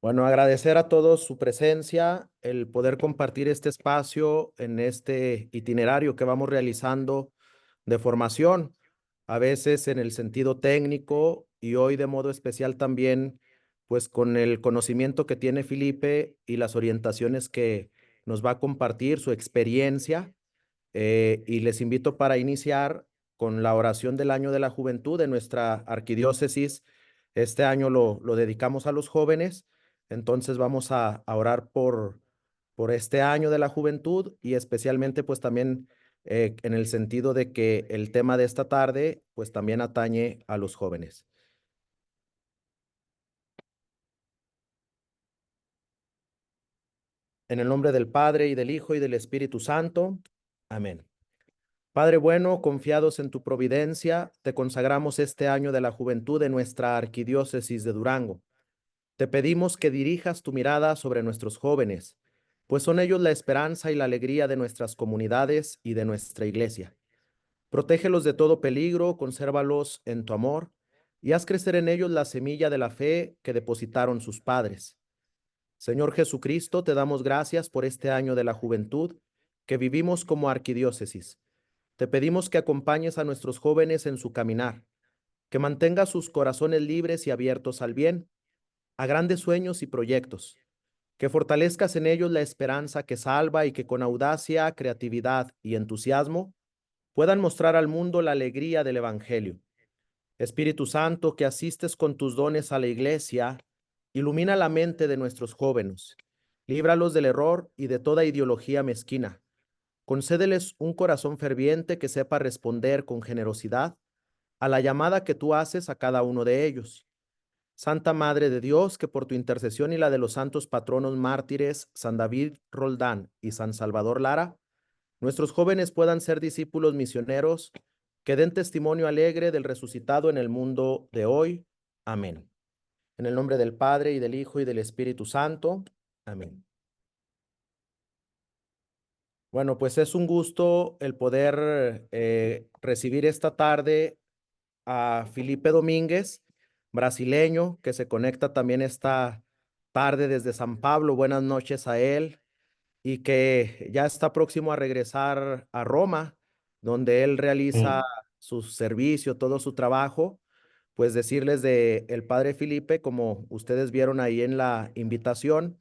Bueno, agradecer a todos su presencia, el poder compartir este espacio en este itinerario que vamos realizando de formación, a veces en el sentido técnico y hoy de modo especial también, pues con el conocimiento que tiene Felipe y las orientaciones que nos va a compartir, su experiencia. Y les invito para iniciar con la oración del año de la juventud de nuestra arquidiócesis. Este año lo dedicamos a los jóvenes, entonces vamos a orar por este año de la juventud y especialmente pues también en el sentido de que el tema de esta tarde pues también atañe a los jóvenes. En el nombre del Padre y del Hijo y del Espíritu Santo. Amén. Padre bueno, confiados en tu providencia, te consagramos este año de la juventud de nuestra arquidiócesis de Durango. Te pedimos que dirijas tu mirada sobre nuestros jóvenes, pues son ellos la esperanza y la alegría de nuestras comunidades y de nuestra iglesia. Protégelos de todo peligro, consérvalos en tu amor y haz crecer en ellos la semilla de la fe que depositaron sus padres. Señor Jesucristo, te damos gracias por este año de la juventud que vivimos como arquidiócesis. Te pedimos que acompañes a nuestros jóvenes en su caminar, que mantengas sus corazones libres y abiertos al bien, a grandes sueños y proyectos, que fortalezcas en ellos la esperanza que salva y que con audacia, creatividad y entusiasmo puedan mostrar al mundo la alegría del Evangelio. Espíritu Santo, que asistes con tus dones a la iglesia, ilumina la mente de nuestros jóvenes, líbralos del error y de toda ideología mezquina. Concédeles un corazón ferviente que sepa responder con generosidad a la llamada que tú haces a cada uno de ellos. Santa Madre de Dios, que por tu intercesión y la de los santos patronos mártires, San David Roldán y San Salvador Lara, nuestros jóvenes puedan ser discípulos misioneros que den testimonio alegre del resucitado en el mundo de hoy. Amén. En el nombre del Padre y del Hijo y del Espíritu Santo. Amén. Bueno, pues es un gusto el poder recibir esta tarde a Felipe Domínguez, brasileño, que se conecta también esta tarde desde San Pablo. Buenas noches a él y que ya está próximo a regresar a Roma, donde él realiza Sí. su servicio, todo su trabajo. Pues decirles de el padre Felipe, como ustedes vieron ahí en la invitación,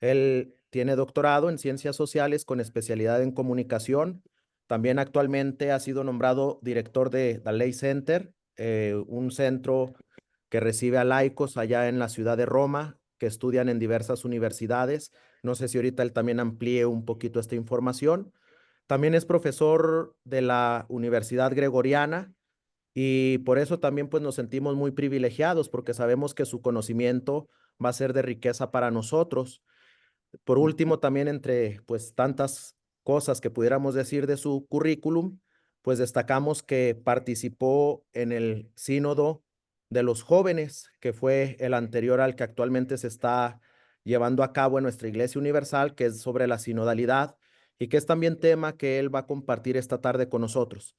él tiene doctorado en ciencias sociales con especialidad en comunicación. También actualmente ha sido nombrado director de The Lay Center, un centro que recibe a laicos allá en la ciudad de Roma, que estudian en diversas universidades. No sé si ahorita él también amplíe un poquito esta información. También es profesor de la Universidad Gregoriana y por eso también pues nos sentimos muy privilegiados porque sabemos que su conocimiento va a ser de riqueza para nosotros. Por último, también entre pues tantas cosas que pudiéramos decir de su currículum, pues destacamos que participó en el sínodo de los jóvenes, que fue el anterior al que actualmente se está llevando a cabo en nuestra Iglesia Universal, que es sobre la sinodalidad y que es también tema que él va a compartir esta tarde con nosotros.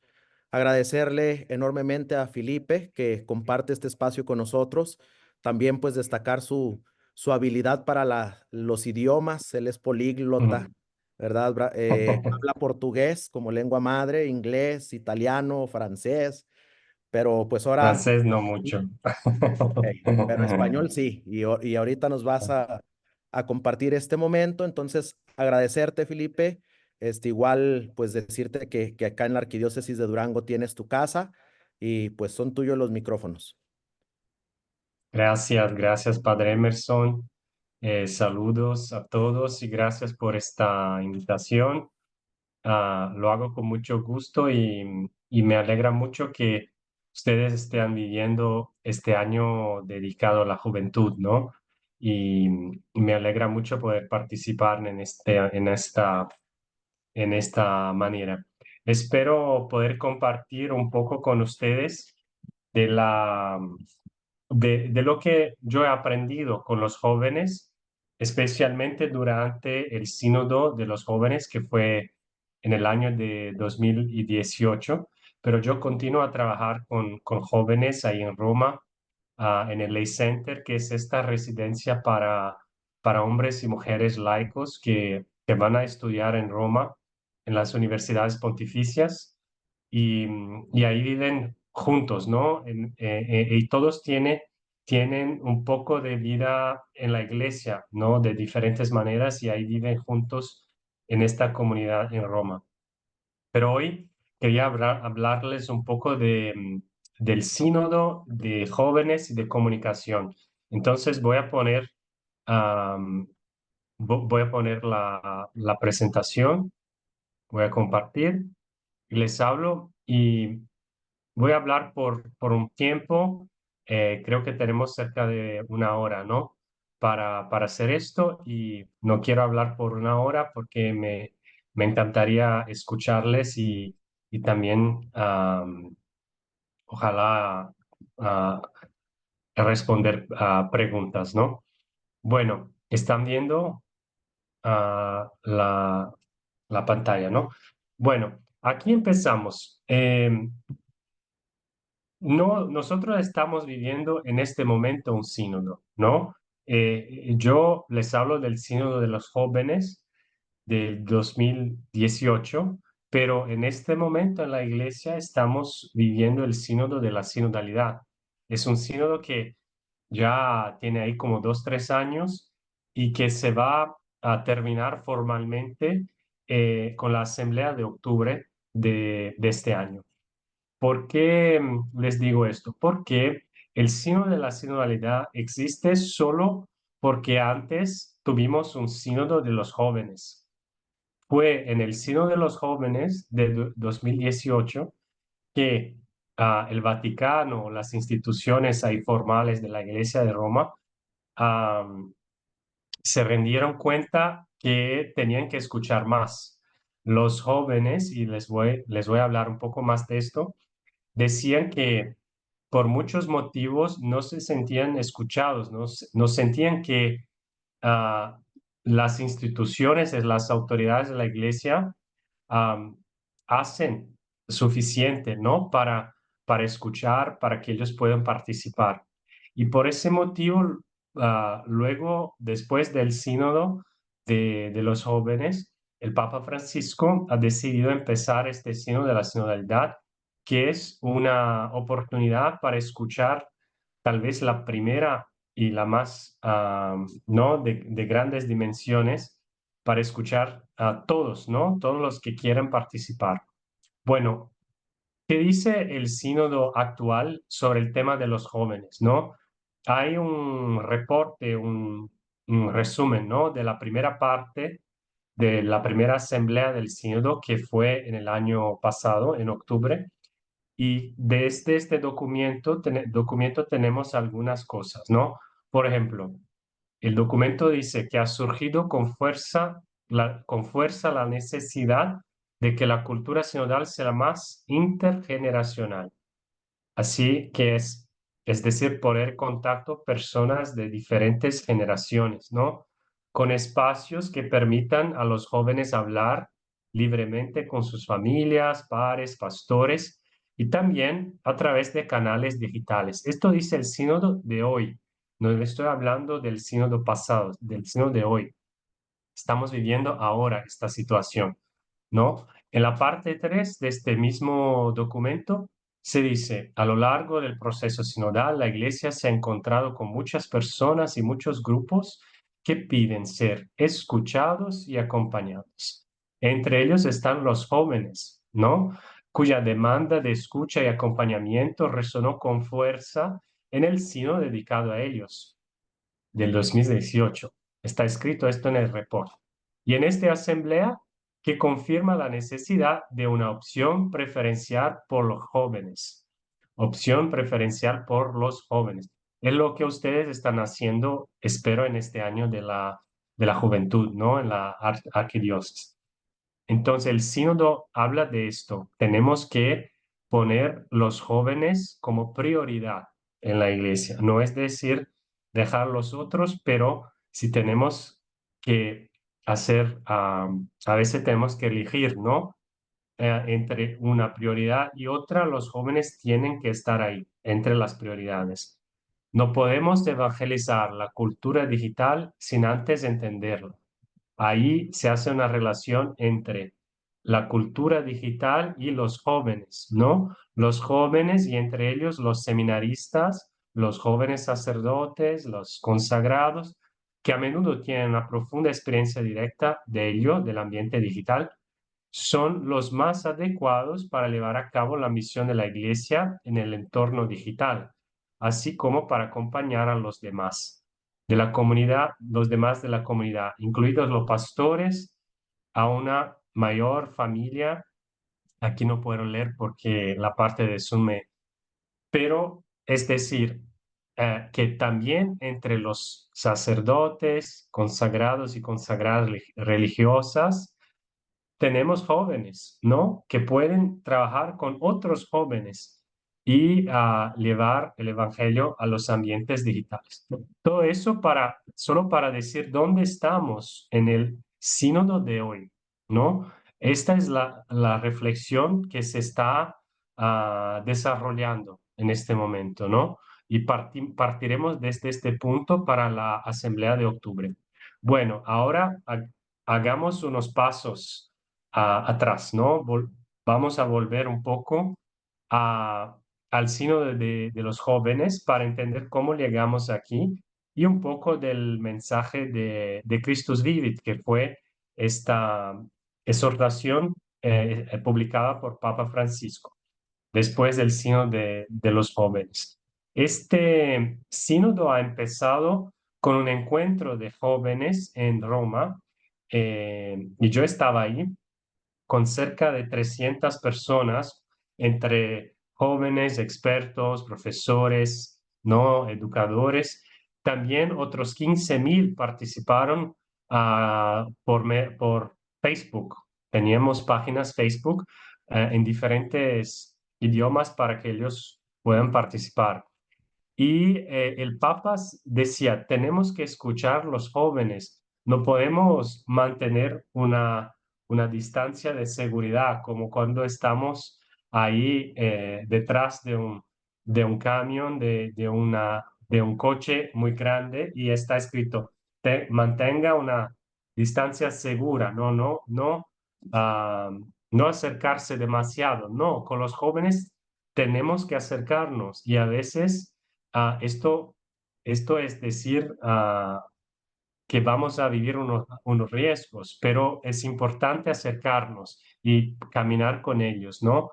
Agradecerle enormemente a Felipe que comparte este espacio con nosotros. También pues destacar su habilidad para los idiomas. Él es políglota, Mm. ¿verdad? Habla portugués como lengua madre, inglés, italiano, francés, pero pues ahora, Francés no mucho. ok, pero español sí. Y ahorita nos vas a compartir este momento. Entonces, agradecerte, Felipe. Igual, pues decirte que acá en la Arquidiócesis de Durango tienes tu casa y pues son tuyos los micrófonos. Gracias, gracias, Padre Emerson. Saludos a todos y gracias por esta invitación. Lo hago con mucho gusto y me alegra mucho que ustedes estén viviendo este año dedicado a la juventud, ¿no? Y, y me alegra mucho poder participar en esta manera. Espero poder compartir un poco con ustedes de de lo que yo he aprendido con los jóvenes, especialmente durante el sínodo de los jóvenes que fue en el año de 2018, pero yo continúo a trabajar con jóvenes ahí en Roma, en el Lay Center, que es esta residencia para hombres y mujeres laicos que van a estudiar en Roma, en las universidades pontificias, y ahí viven juntos, ¿no? Y todos tienen un poco de vida en la iglesia, ¿no? De diferentes maneras y ahí viven juntos en esta comunidad en Roma. Pero hoy quería hablarles un poco del sínodo de jóvenes y de comunicación. Entonces am, voy a poner la presentación, voy a compartir y les hablo y voy a hablar por un tiempo. Creo que tenemos cerca de una hora, ¿no? Para hacer esto y no quiero hablar por una hora porque me encantaría escucharles y también ojalá ah, responder a preguntas, ¿no? Bueno, están viendo la pantalla, ¿no? Bueno, aquí empezamos. No, nosotros estamos viviendo en este momento un sínodo, ¿no? Yo les hablo del sínodo de los jóvenes del 2018, pero en este momento en la iglesia estamos viviendo el sínodo de la sinodalidad. Es un sínodo que ya tiene ahí como 2, 3 años y que se va a terminar formalmente con la asamblea de octubre de este año. ¿Por qué les digo esto? Porque el sínodo de la sinodalidad existe solo porque antes tuvimos un sínodo de los jóvenes. Fue en el sínodo de los jóvenes de 2018 que el Vaticano, las instituciones ahí formales de la Iglesia de Roma, am, se rendieron cuenta que tenían que escuchar más. Los jóvenes, y les voy a hablar un poco más de esto, decían que por muchos motivos no se sentían escuchados, no sentían que ah, las instituciones, las autoridades de la iglesia am, hacen suficiente, ¿no? Para escuchar, para que ellos puedan participar. Y por ese motivo, luego, después del sínodo de los jóvenes, el Papa Francisco ha decidido empezar este sínodo de la sinodalidad, que es una oportunidad para escuchar tal vez la primera y la más, ¿no? De grandes dimensiones para escuchar a todos, ¿no? Todos los que quieran participar. Bueno, ¿qué dice el sínodo actual sobre el tema de los jóvenes, no? Hay un reporte, un resumen, ¿no? De la primera parte de la primera asamblea del sínodo que fue en el año pasado, en octubre, y desde este documento tenemos algunas cosas, ¿no? Por ejemplo, el documento dice que ha surgido con fuerza la necesidad de que la cultura sinodal sea más intergeneracional. Así que es decir, poner en contacto personas de diferentes generaciones, ¿no? Con espacios que permitan a los jóvenes hablar libremente con sus familias, pares, pastores y también a través de canales digitales. Esto dice el sínodo de hoy. No le estoy hablando del sínodo pasado, del sínodo de hoy. Estamos viviendo ahora esta situación, ¿no? En la parte 3 de este mismo documento se dice, a lo largo del proceso sinodal, la Iglesia se ha encontrado con muchas personas y muchos grupos que piden ser escuchados y acompañados. Entre ellos están los jóvenes, ¿no? Cuya demanda de escucha y acompañamiento resonó con fuerza en el sínodo dedicado a ellos del 2018. Está escrito esto en el reporte. Y en esta asamblea que confirma la necesidad de una opción preferencial por los jóvenes. Opción preferencial por los jóvenes. Es lo que ustedes están haciendo, espero, en este año de la juventud, ¿no? En la arquidiócesis. Entonces, el sínodo habla de esto. Tenemos que poner los jóvenes como prioridad en la iglesia. No es decir, dejar los otros, pero si tenemos que hacer, a veces tenemos que elegir, ¿no? Entre una prioridad y otra, los jóvenes tienen que estar ahí, entre las prioridades. No podemos evangelizar la cultura digital sin antes entenderla. Ahí se hace una relación entre la cultura digital y los jóvenes, ¿no? Los jóvenes y entre ellos los seminaristas, los jóvenes sacerdotes, los consagrados, que a menudo tienen una profunda experiencia directa de ello, del ambiente digital, son los más adecuados para llevar a cabo la misión de la Iglesia en el entorno digital, así como para acompañar a los demás de la comunidad, los demás de la comunidad, incluidos los pastores, a una mayor familia. Aquí no puedo leer porque la parte de Zoom pero es decir, que también entre los sacerdotes, consagrados y consagradas religiosas, tenemos jóvenes, ¿no? Que pueden trabajar con otros jóvenes y llevar el evangelio a los ambientes digitales. Todo eso solo para decir dónde estamos en el sínodo de hoy, ¿no? Esta es la reflexión que se está desarrollando en este momento, ¿no? Y partiremos desde este punto para la asamblea de octubre. Bueno, ahora hagamos unos pasos atrás, ¿no? Vamos a volver un poco a, al sínodo de los jóvenes para entender cómo llegamos aquí y un poco del mensaje de Christus Vivit, que fue esta exhortación publicada por Papa Francisco después del sínodo de los jóvenes. Este sínodo ha empezado con un encuentro de jóvenes en Roma y yo estaba ahí con cerca de 300 personas, entre jóvenes, expertos, profesores, no educadores. También otros 15,000 participaron por Facebook. Teníamos páginas Facebook en diferentes idiomas para que ellos puedan participar. Y el Papa decía, tenemos que escuchar los jóvenes, no podemos mantener una distancia de seguridad como cuando estamos ahí detrás de un camión, de un coche muy grande y está escrito, mantenga una distancia segura, ah, no acercarse demasiado, no, con los jóvenes tenemos que acercarnos y a veces esto, esto es decir que vamos a vivir unos riesgos, pero es importante acercarnos y caminar con ellos, ¿no?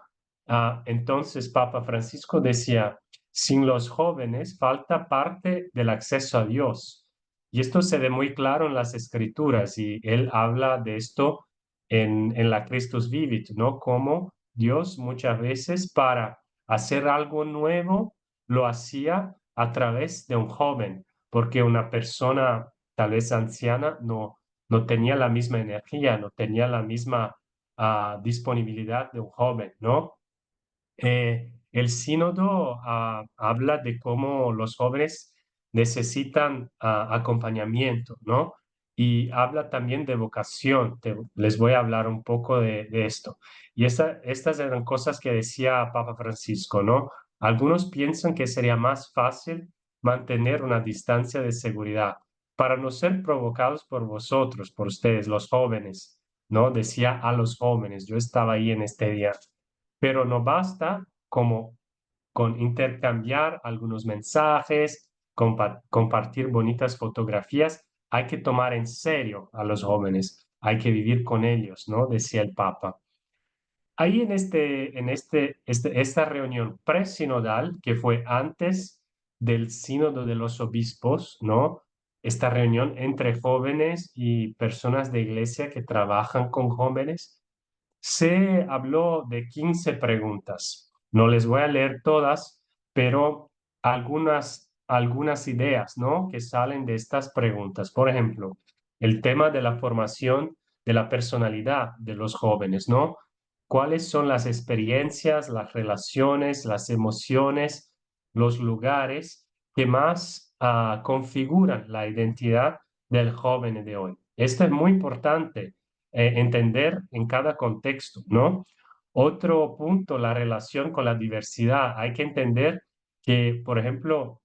Entonces, Papa Francisco decía, sin los jóvenes falta parte del acceso a Dios. Y esto se ve muy claro en las Escrituras y él habla de esto en la Christus Vivit, ¿no? Como Dios muchas veces para hacer algo nuevo lo hacía a través de un joven, porque una persona tal vez anciana no tenía la misma energía, no tenía la misma disponibilidad de un joven, ¿no? El sínodo habla de cómo los jóvenes necesitan acompañamiento, ¿no? Y habla también de vocación. Les voy a hablar un poco de esto. Y estas eran cosas que decía Papa Francisco, ¿no? Algunos piensan que sería más fácil mantener una distancia de seguridad para no ser provocados por vosotros, por ustedes, los jóvenes, ¿no? Decía a los jóvenes, yo estaba ahí en este día, pero no basta como con intercambiar algunos mensajes, compartir bonitas fotografías, hay que tomar en serio a los jóvenes, hay que vivir con ellos, ¿no? Decía el Papa. Ahí esta reunión presinodal, que fue antes del sínodo de los obispos, ¿no? Esta reunión entre jóvenes y personas de iglesia que trabajan con jóvenes, se habló de 15 preguntas. No les voy a leer todas, pero algunas ideas, ¿no? Que salen de estas preguntas. Por ejemplo, el tema de la formación de la personalidad de los jóvenes, ¿no? ¿Cuáles son las experiencias, las relaciones, las emociones, los lugares que más configuran la identidad del joven de hoy? Esto es muy importante entender en cada contexto, ¿no? Otro punto, la relación con la diversidad. Hay que entender que, por ejemplo,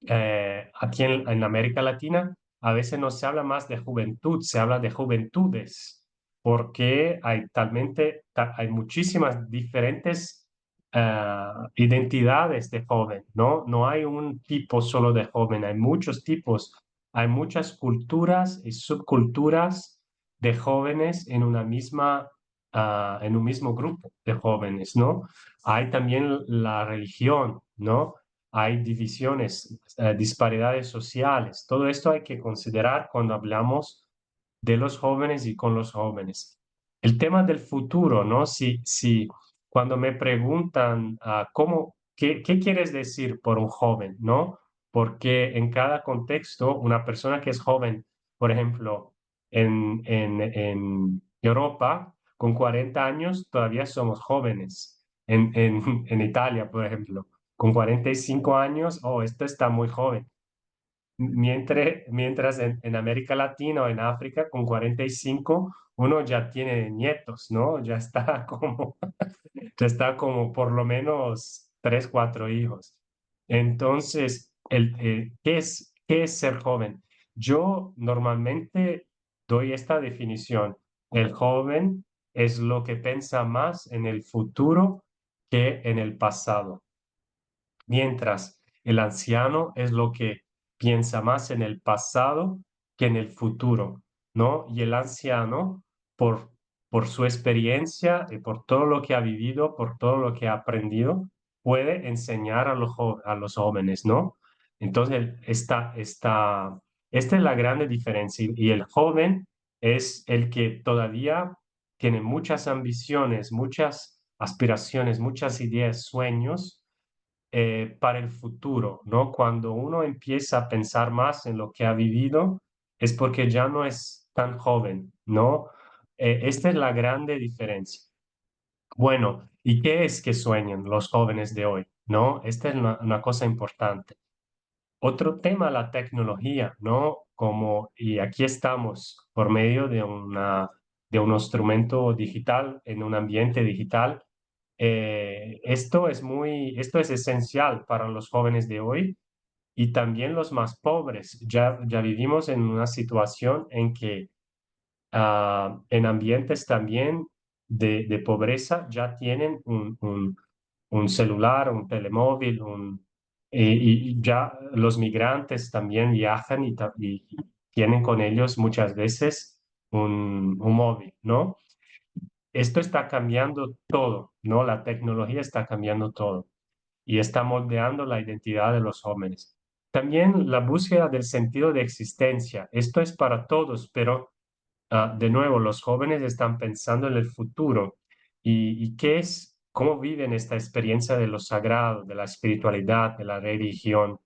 aquí en América Latina a veces no se habla más de juventud, se habla de juventudes, porque hay muchísimas diferentes identidades de joven, ¿no? No hay un tipo solo de joven, hay muchos tipos, hay muchas culturas y subculturas de jóvenes en en un mismo grupo de jóvenes, ¿no? Hay también la religión, ¿no? Hay divisiones, disparidades sociales. Todo esto hay que considerar cuando hablamos de los jóvenes y con los jóvenes. El tema del futuro, ¿no? Si cuando me preguntan qué quieres decir por un joven, ¿no? Porque en cada contexto, una persona que es joven, por ejemplo, en Europa, con 40 años, todavía somos jóvenes. En Italia, por ejemplo con 45 años, oh, esto está muy joven. Mientras en América Latina o en África, con 45, uno ya tiene nietos, ¿no? Ya está como por lo menos 3, 4 hijos. Entonces, qué es ser joven? Yo normalmente doy esta definición. El joven es lo que piensa más en el futuro que en el pasado mientras el anciano es lo que piensa más en el pasado que en el futuro, ¿no? Y el anciano, por, por su experiencia y por todo lo que ha vivido, por todo lo que ha aprendido, puede enseñar a los jóvenes, ¿no? Entonces, esta es la grande diferencia. Y el joven es el que todavía tiene muchas ambiciones, muchas aspiraciones, muchas ideas, sueños para el futuro, ¿no? Cuando uno empieza a pensar más en lo que ha vivido, es porque ya no es tan joven, ¿no? Esta es la grande diferencia. Bueno, ¿y qué es que sueñan los jóvenes de hoy? ¿No? Esta es una cosa importante. Otro tema, la tecnología, ¿no? Y aquí estamos por medio de un instrumento digital, en un ambiente digital. Esto es esencial para los jóvenes de hoy y también los más pobres. Ya vivimos en una situación en que en ambientes también de pobreza ya tienen un celular, un telemóvil, y ya los migrantes también viajan y tienen con ellos muchas veces un móvil, ¿no? Esto está cambiando todo, ¿no? La tecnología está cambiando todo y está moldeando la identidad de los jóvenes. También la búsqueda del sentido de existencia. Esto es para todos, pero de nuevo, los jóvenes están pensando en el futuro y cómo viven esta experiencia de lo sagrado, de la espiritualidad, de la religión.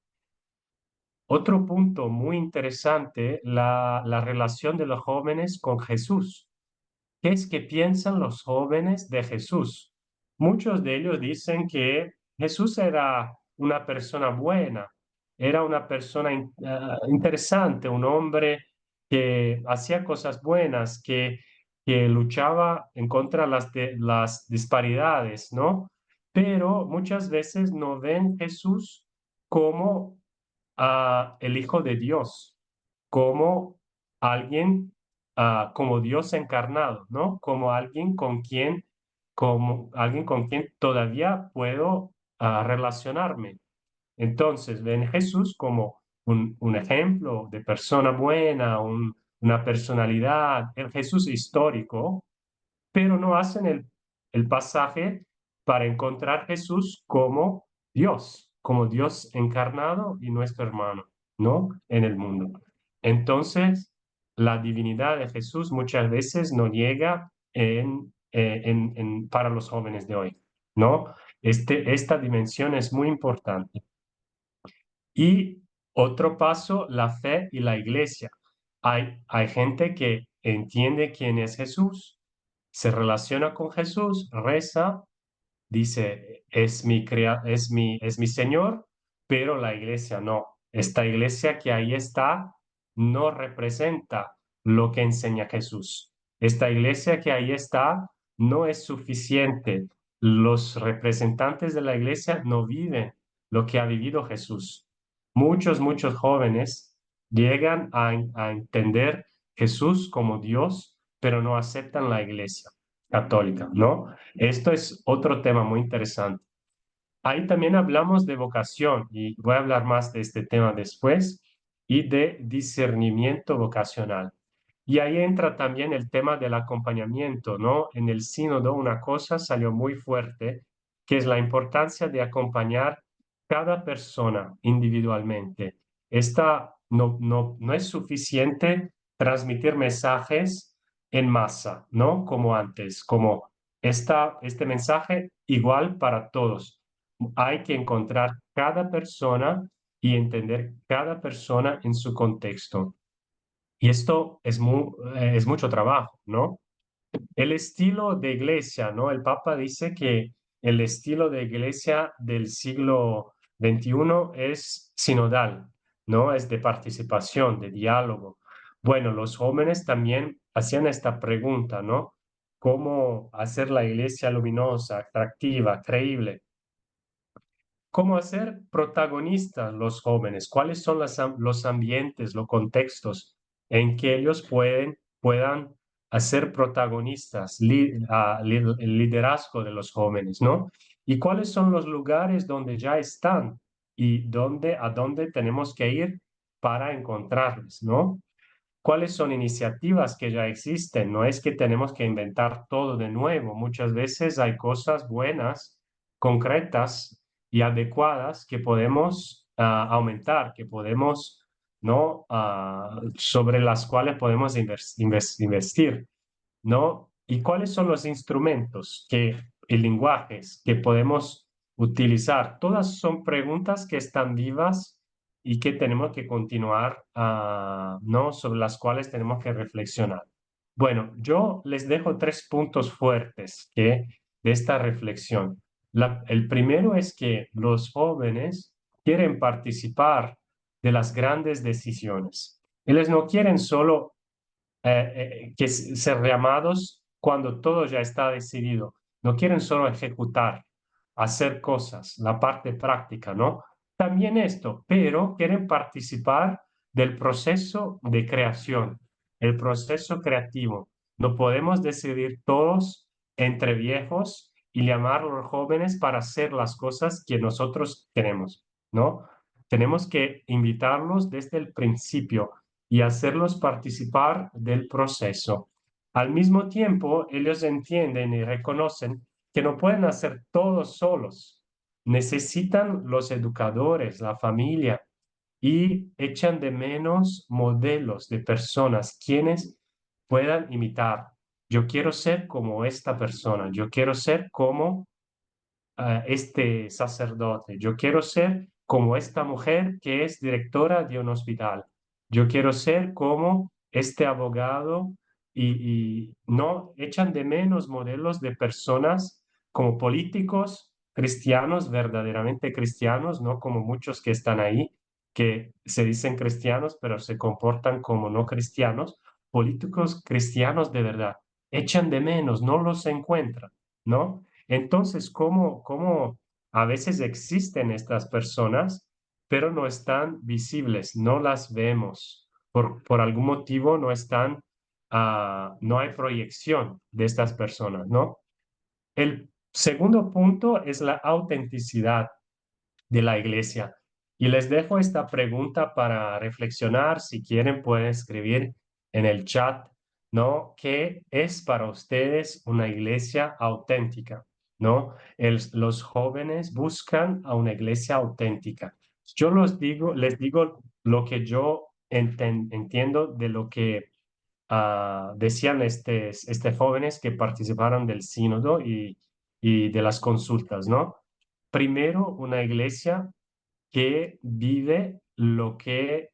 Otro punto muy interesante, la relación de los jóvenes con Jesús. ¿Qué es que piensan los jóvenes de Jesús? Muchos de ellos dicen que Jesús era una persona buena, era una persona interesante, un hombre que hacía cosas buenas, que luchaba en contra de las disparidades, ¿no? Pero muchas veces no ven Jesús como el Hijo de Dios, como alguien, como Dios encarnado, ¿no? Como alguien con quien todavía puedo relacionarme. Entonces, ven Jesús como un ejemplo de persona buena, una personalidad, el Jesús histórico, pero no hacen el pasaje para encontrar Jesús como Dios encarnado y nuestro hermano, ¿no? En el mundo. Entonces, la divinidad de Jesús muchas veces no llega para los jóvenes de hoy, ¿no? Esta dimensión es muy importante. Y otro paso, la fe y la iglesia. Hay gente que entiende quién es Jesús, se relaciona con Jesús, reza, dice, es mi Señor, pero la iglesia no. Esta iglesia que ahí está no representa lo que enseña Jesús. Esta iglesia que ahí está no es suficiente. Los representantes de la iglesia no viven lo que ha vivido Jesús. muchos jóvenes llegan a entender Jesús como Dios, pero no aceptan la iglesia católica, ¿no? Esto es otro tema muy interesante. Ahí también hablamos de vocación y voy a hablar más de este tema después y de discernimiento vocacional. Y ahí entra también el tema del acompañamiento, ¿no? En el sínodo una cosa salió muy fuerte, que es la importancia de acompañar cada persona individualmente. Esta no es suficiente transmitir mensajes en masa, ¿no? Como antes, como este mensaje igual para todos. Hay que encontrar cada persona y entender cada persona en su contexto. Y esto es mucho trabajo, ¿no? El estilo de iglesia, ¿no? El Papa dice que el estilo de iglesia del siglo XXI es sinodal, ¿no? Es de participación, de diálogo. Bueno, los jóvenes también hacían esta pregunta, ¿no? ¿Cómo hacer la iglesia luminosa, atractiva, creíble? ¿Cómo hacer protagonistas los jóvenes? ¿Cuáles son los ambientes, los contextos en que ellos puedan hacer protagonistas, el liderazgo de los jóvenes, ¿no? ¿Y cuáles son los lugares donde ya están y a dónde tenemos que ir para encontrarles, ¿no? ¿Cuáles son iniciativas que ya existen? No es que tenemos que inventar todo de nuevo. Muchas veces hay cosas buenas, concretas y adecuadas que podemos aumentar, que podemos, ¿no? Sobre las cuales podemos investir, ¿no? ¿Y cuáles son los instrumentos y lenguajes que podemos utilizar? Todas son preguntas que están vivas y que tenemos que continuar, ¿no? Sobre las cuales tenemos que reflexionar. Bueno, yo les dejo tres puntos fuertes de esta reflexión. El primero es que los jóvenes quieren participar de las grandes decisiones. Ellos no quieren solo ser llamados cuando todo ya está decidido. No quieren solo ejecutar, hacer cosas, la parte práctica, ¿no? También esto, pero quieren participar del proceso de creación, el proceso creativo. No podemos decidir todos entre viejos y llamar a los jóvenes para hacer las cosas que nosotros queremos, ¿no? Tenemos que invitarlos desde el principio y hacerlos participar del proceso. Al mismo tiempo, ellos entienden y reconocen que no pueden hacer todo solos. Necesitan los educadores, la familia, y echan de menos modelos de personas quienes puedan imitar. Yo quiero ser como esta persona, yo quiero ser como este sacerdote. Yo quiero ser como esta mujer que es directora de un hospital. Yo quiero ser como este abogado y no echan de menos modelos de personas como políticos cristianos, verdaderamente cristianos, no como muchos que están ahí, que se dicen cristianos, pero se comportan como no cristianos. Políticos cristianos de verdad, echan de menos, no los encuentran, ¿no? Entonces, ¿cómo a veces existen estas personas, pero no están visibles, no las vemos? Por algún motivo no están, no hay proyección de estas personas, ¿no? El segundo punto es la autenticidad de la iglesia. Y les dejo esta pregunta para reflexionar. Si quieren, pueden escribir en el chat, ¿no? ¿Qué es para ustedes una iglesia auténtica? ¿No? Los jóvenes buscan a una iglesia auténtica. Yo les digo lo que yo entiendo de lo que decían jóvenes que participaron del sínodo y de las consultas, ¿no? Primero, una iglesia que vive lo que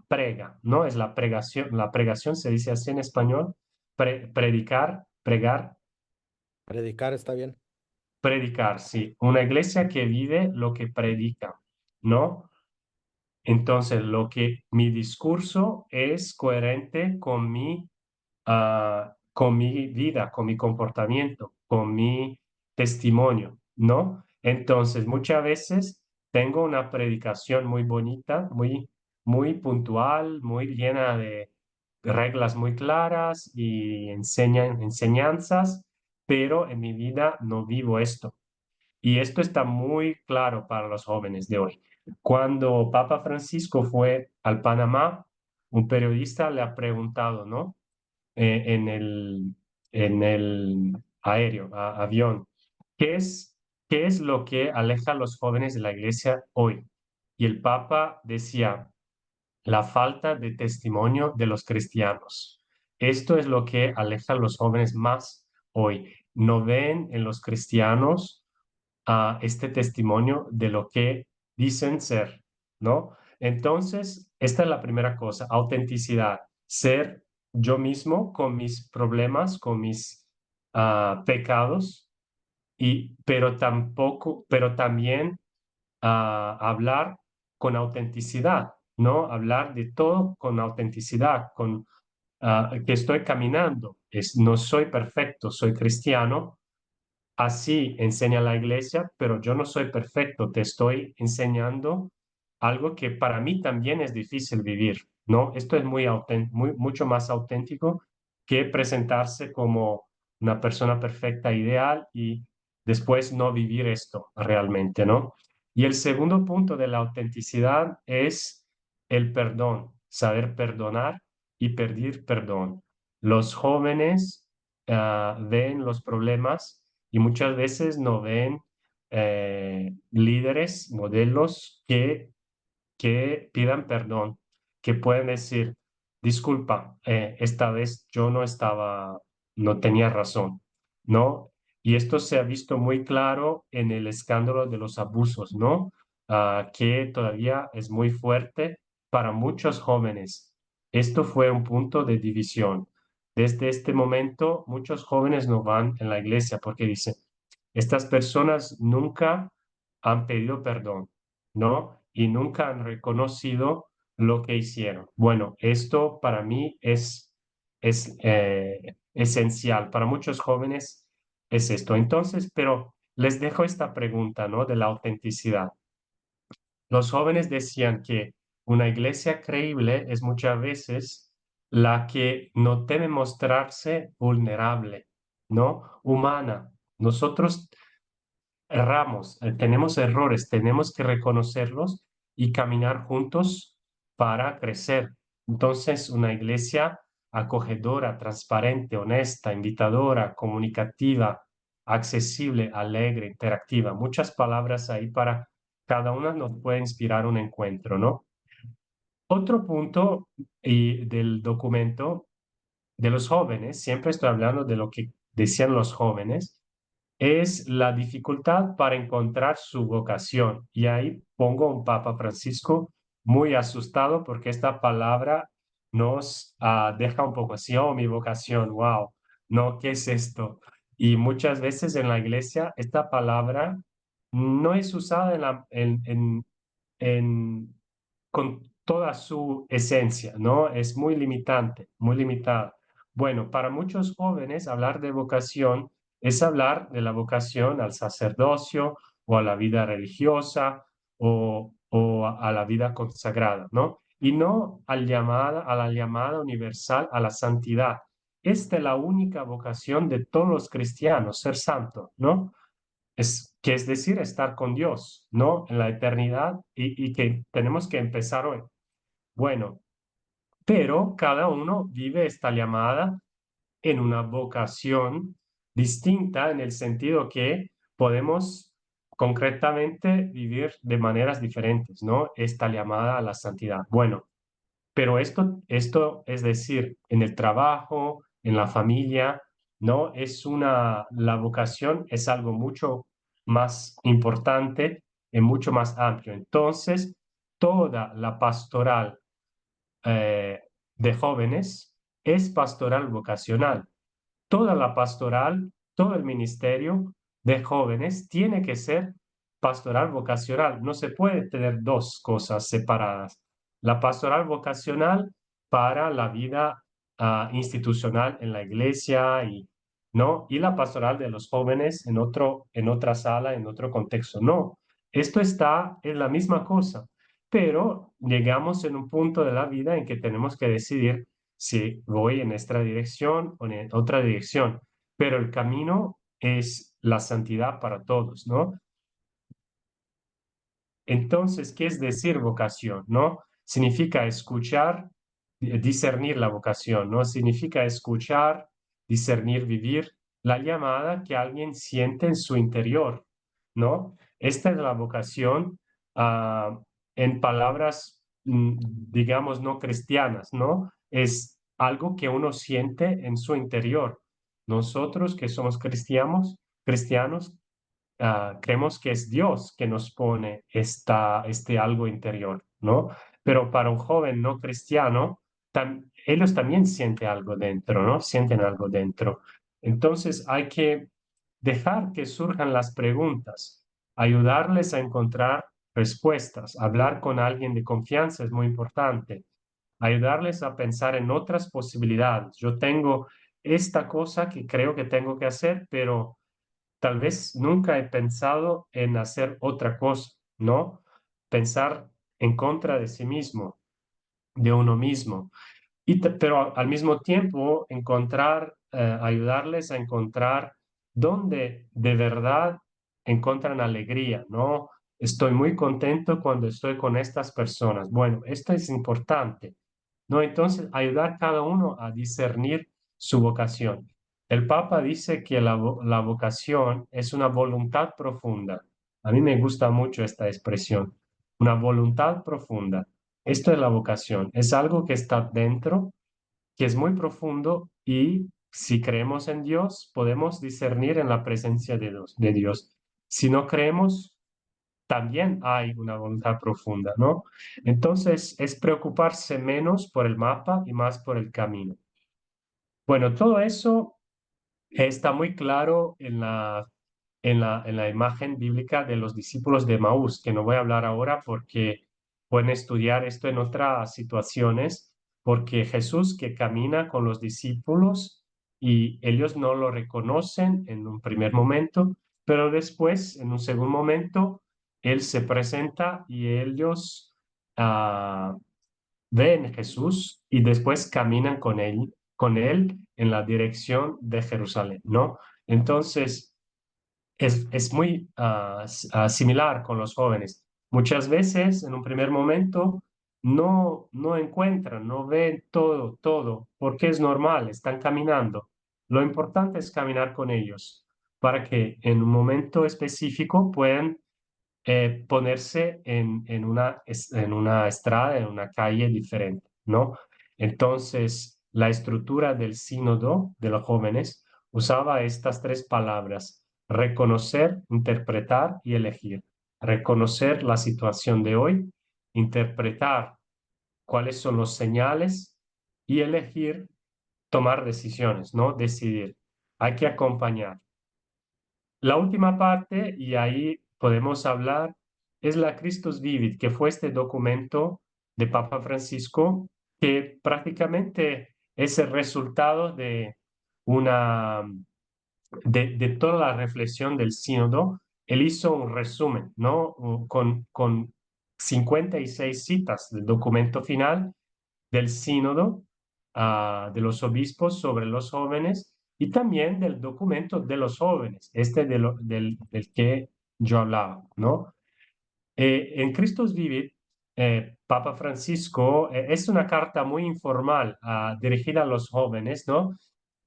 prega, ¿no? Es la pregación se dice así en español, predicar, pregar, Predicar está bien. predicar, sí. Una iglesia que vive lo que predica, ¿no? Entonces, mi discurso es coherente con mi vida, con mi comportamiento, con mi testimonio, ¿no? Entonces, muchas veces tengo una predicación muy bonita, muy puntual, muy llena de reglas muy claras y enseñanzas, pero en mi vida no vivo esto. Y esto está muy claro para los jóvenes de hoy. Cuando Papa Francisco fue al Panamá, un periodista le ha preguntado, ¿no? En el avión, ¿qué es, ¿qué es lo que aleja a los jóvenes de la iglesia hoy? Y el Papa decía, la falta de testimonio de los cristianos. Esto es lo que aleja a los jóvenes más hoy. No ven en los cristianos este testimonio de lo que dicen ser, ¿no? Entonces, esta es la primera cosa, autenticidad, ser yo mismo con mis problemas, con mis pecados, pero también hablar con autenticidad, ¿no? Hablar de todo con autenticidad, con que estoy caminando, no soy perfecto, soy cristiano, así enseña la iglesia, pero yo no soy perfecto, te estoy enseñando algo que para mí también es difícil vivir, ¿no? Esto es mucho más auténtico que presentarse como una persona perfecta, ideal y después no vivir esto realmente, ¿no? Y el segundo punto de la autenticidad es el perdón, saber perdonar y pedir perdón. Los jóvenes ven los problemas y muchas veces no ven líderes, modelos que pidan perdón, que pueden decir, disculpa, esta vez yo no tenía razón, ¿no? Y esto se ha visto muy claro en el escándalo de los abusos, ¿no? Que todavía es muy fuerte para muchos jóvenes. Esto fue un punto de división. Desde este momento, muchos jóvenes no van en la iglesia porque dicen, estas personas nunca han pedido perdón, ¿no? Y nunca han reconocido lo que hicieron. Bueno, esto para mí es esencial. Para muchos jóvenes es esto. Entonces, pero les dejo esta pregunta, ¿no? De la autenticidad. Los jóvenes decían que una iglesia creíble es muchas veces la que no teme mostrarse vulnerable, ¿no? Humana. Nosotros erramos, tenemos errores, tenemos que reconocerlos y caminar juntos para crecer. Entonces, una iglesia acogedora, transparente, honesta, invitadora, comunicativa, accesible, alegre, interactiva. Muchas palabras ahí para cada una nos puede inspirar un encuentro, ¿no? Otro punto del documento de los jóvenes, siempre estoy hablando de lo que decían los jóvenes, es la dificultad para encontrar su vocación. Y ahí pongo un Papa Francisco muy asustado porque esta palabra nos deja un poco así, oh, mi vocación, wow, no, ¿qué es esto? Y muchas veces en la iglesia esta palabra no es usada en- con toda su esencia, ¿no? Es muy limitante, muy limitada. Bueno, para muchos jóvenes hablar de vocación es hablar de la vocación al sacerdocio o a la vida religiosa o a la vida consagrada, ¿no? Y no a la llamada universal a la santidad. Esta es la única vocación de todos los cristianos, ser santo, ¿no? Que es decir, estar con Dios, ¿no? En la eternidad y que tenemos que empezar hoy. Bueno, pero cada uno vive esta llamada en una vocación distinta en el sentido que podemos concretamente vivir de maneras diferentes, ¿no? Esta llamada a la santidad. Bueno, pero esto es decir, en el trabajo, en la familia, ¿no? La vocación es algo mucho más importante y mucho más amplio. Entonces, toda la pastoral eh, de jóvenes es pastoral vocacional. Toda la pastoral, todo el ministerio de jóvenes tiene que ser pastoral vocacional. No se puede tener dos cosas separadas. La pastoral vocacional para la vida institucional en la iglesia ¿no? Y la pastoral de los jóvenes en otra sala, en otro contexto. No, esto está en la misma cosa, pero llegamos en un punto de la vida en que tenemos que decidir si voy en esta dirección o en otra dirección, pero el camino es la santidad para todos, ¿no? Entonces, ¿qué es decir vocación, no? Significa escuchar, discernir la vocación, ¿no? Significa escuchar, discernir, vivir la llamada que alguien siente en su interior, ¿no? Esta es la vocación, en palabras, digamos, no cristianas, ¿no? Es algo que uno siente en su interior. Nosotros que somos cristianos, creemos que es Dios que nos pone este algo interior, ¿no? Pero para un joven no cristiano, ellos también sienten algo dentro, ¿no? Sienten algo dentro. Entonces hay que dejar que surjan las preguntas, ayudarles a encontrar respuestas, hablar con alguien de confianza es muy importante, ayudarles a pensar en otras posibilidades. Yo tengo esta cosa que creo que tengo que hacer, pero tal vez nunca he pensado en hacer otra cosa, ¿no? Pensar en contra de sí mismo, de uno mismo. Pero al mismo tiempo ayudarles a encontrar dónde de verdad encuentran alegría, ¿no? Estoy muy contento cuando estoy con estas personas. Bueno, esto es importante, ¿no? Entonces, ayudar cada uno a discernir su vocación. El Papa dice que la vocación es una voluntad profunda. A mí me gusta mucho esta expresión, una voluntad profunda. Esto es la vocación, es algo que está dentro, que es muy profundo y si creemos en Dios, podemos discernir en la presencia de Dios. Si no creemos, también hay una voluntad profunda, ¿no? Entonces, es preocuparse menos por el mapa y más por el camino. Bueno, todo eso está muy claro en la imagen bíblica de los discípulos de Maús, que no voy a hablar ahora porque pueden estudiar esto en otras situaciones, porque Jesús que camina con los discípulos y ellos no lo reconocen en un primer momento, pero después, en un segundo momento, Él se presenta y ellos ah, ven Jesús y después caminan con él en la dirección de Jerusalén, ¿no? Entonces, es muy similar con los jóvenes. Muchas veces, en un primer momento, no encuentran, no ven todo, porque es normal, están caminando. Lo importante es caminar con ellos para que en un momento específico puedan ponerse en una estrada, en una calle diferente, ¿no? Entonces, la estructura del sínodo de los jóvenes usaba estas tres palabras: reconocer, interpretar y elegir. Reconocer la situación de hoy, interpretar cuáles son los señales y elegir, tomar decisiones, ¿no? Decidir. Hay que acompañar. La última parte, y ahí podemos hablar, es la Christus Vivit, que fue este documento de Papa Francisco, que prácticamente es el resultado una, de toda la reflexión del sínodo. Él hizo un resumen, ¿no? Con 56 citas del documento final del sínodo, de los obispos sobre los jóvenes y también del documento de los jóvenes, del que yo hablaba, ¿no? En Christus Vivit, Papa Francisco, es una carta muy informal, dirigida a los jóvenes, ¿no?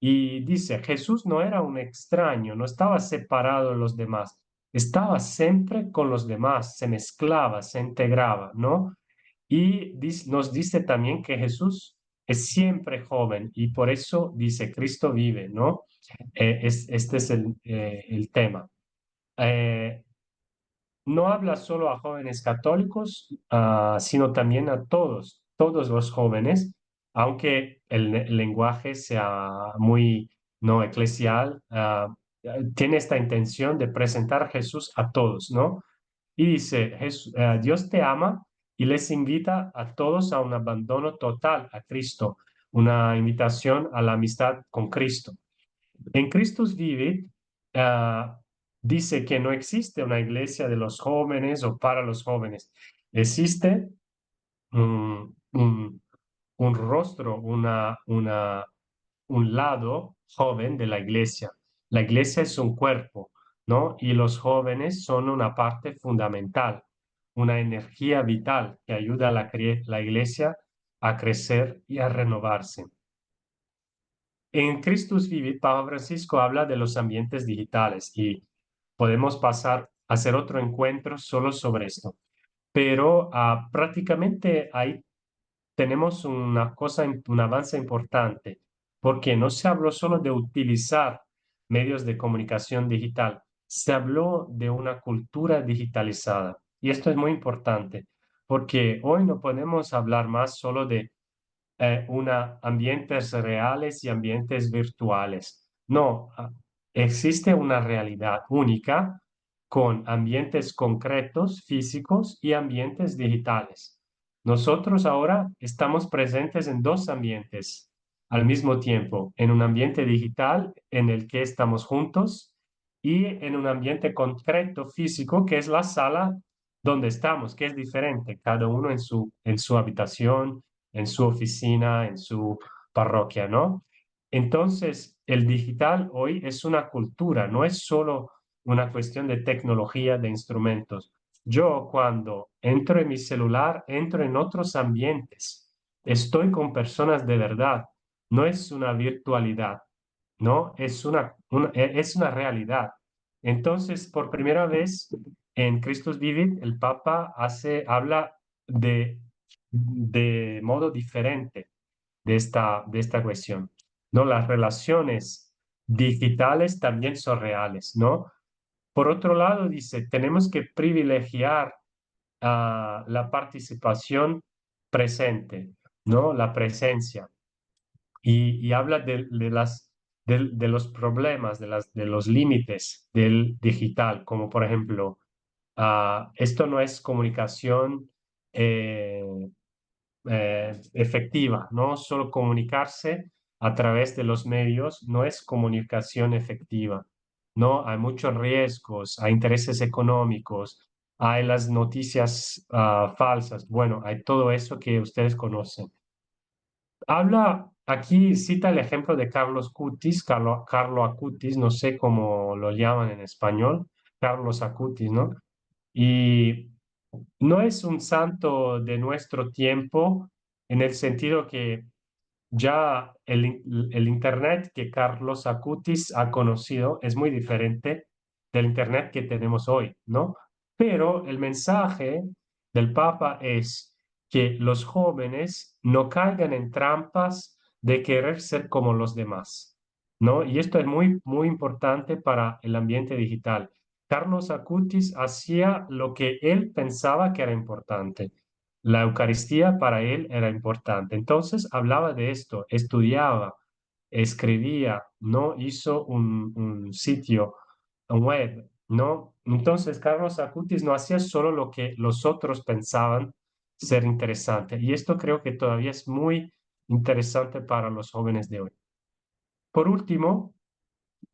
Y dice, Jesús no era un extraño, no estaba separado de los demás, estaba siempre con los demás, se mezclaba, se integraba, ¿no? Y nos dice también que Jesús es siempre joven y por eso dice, Cristo vive, ¿no? Este es el tema. Eh, no habla solo a jóvenes católicos, sino también a todos los jóvenes, aunque el lenguaje sea muy no eclesial, tiene esta intención de presentar a Jesús a todos, ¿no? Y dice, Dios te ama y les invita a todos a un abandono total a Cristo, una invitación a la amistad con Cristo. En Christus Vivit, dice que no existe una iglesia de los jóvenes o para los jóvenes. Existe un, un, un rostro, un lado joven de la iglesia. La iglesia es un cuerpo, ¿no? Y los jóvenes son una parte fundamental, una energía vital que ayuda a la iglesia a crecer y a renovarse. En Christus Vivit, Papa Francisco habla de los ambientes digitales y podemos pasar a hacer otro encuentro solo sobre esto. Pero prácticamente ahí tenemos un avance importante, porque no se habló solo de utilizar medios de comunicación digital, se habló de una cultura digitalizada. Y esto es muy importante, porque hoy no podemos hablar más solo de ambientes reales y ambientes virtuales. No, existe una realidad única con ambientes concretos, físicos y ambientes digitales. Nosotros ahora estamos presentes en dos ambientes al mismo tiempo, en un ambiente digital en el que estamos juntos y en un ambiente concreto, físico, que es la sala donde estamos, que es diferente, cada uno en su habitación, en su oficina, en su parroquia, ¿no? Entonces, el digital hoy es una cultura, no es solo una cuestión de tecnología, de instrumentos. Yo cuando entro en mi celular, entro en otros ambientes, estoy con personas de verdad, no es una virtualidad, ¿no? Es una realidad. Entonces, por primera vez en Christus Vivit, el Papa habla de modo diferente de esta cuestión, ¿no? Las relaciones digitales también son reales, ¿no? Por otro lado, dice, tenemos que privilegiar la participación presente, ¿no? La presencia. Y habla de los problemas, de los límites del digital, como por ejemplo, esto no es comunicación eh, efectiva, ¿no? Solo comunicarse a través de los medios no es comunicación efectiva, ¿no? Hay muchos riesgos, hay intereses económicos, hay las noticias falsas, bueno, hay todo eso que ustedes conocen. Aquí cita el ejemplo de Carlos Cutis, Carlo Acutis, no sé cómo lo llaman en español, Carlos Acutis, ¿no? Y no es un santo de nuestro tiempo en el sentido que ya el Internet que Carlos Acutis ha conocido es muy diferente del Internet que tenemos hoy, ¿no? Pero el mensaje del Papa es que los jóvenes no caigan en trampas de querer ser como los demás, ¿no? Y esto es muy, muy importante para el ambiente digital. Carlos Acutis hacía lo que él pensaba que era importante. La Eucaristía para él era importante. Entonces hablaba de esto, estudiaba, escribía, ¿no? Hizo un sitio web, ¿no? Entonces Carlos Acutis no hacía solo lo que los otros pensaban ser interesante. Y esto creo que todavía es muy interesante para los jóvenes de hoy. Por último,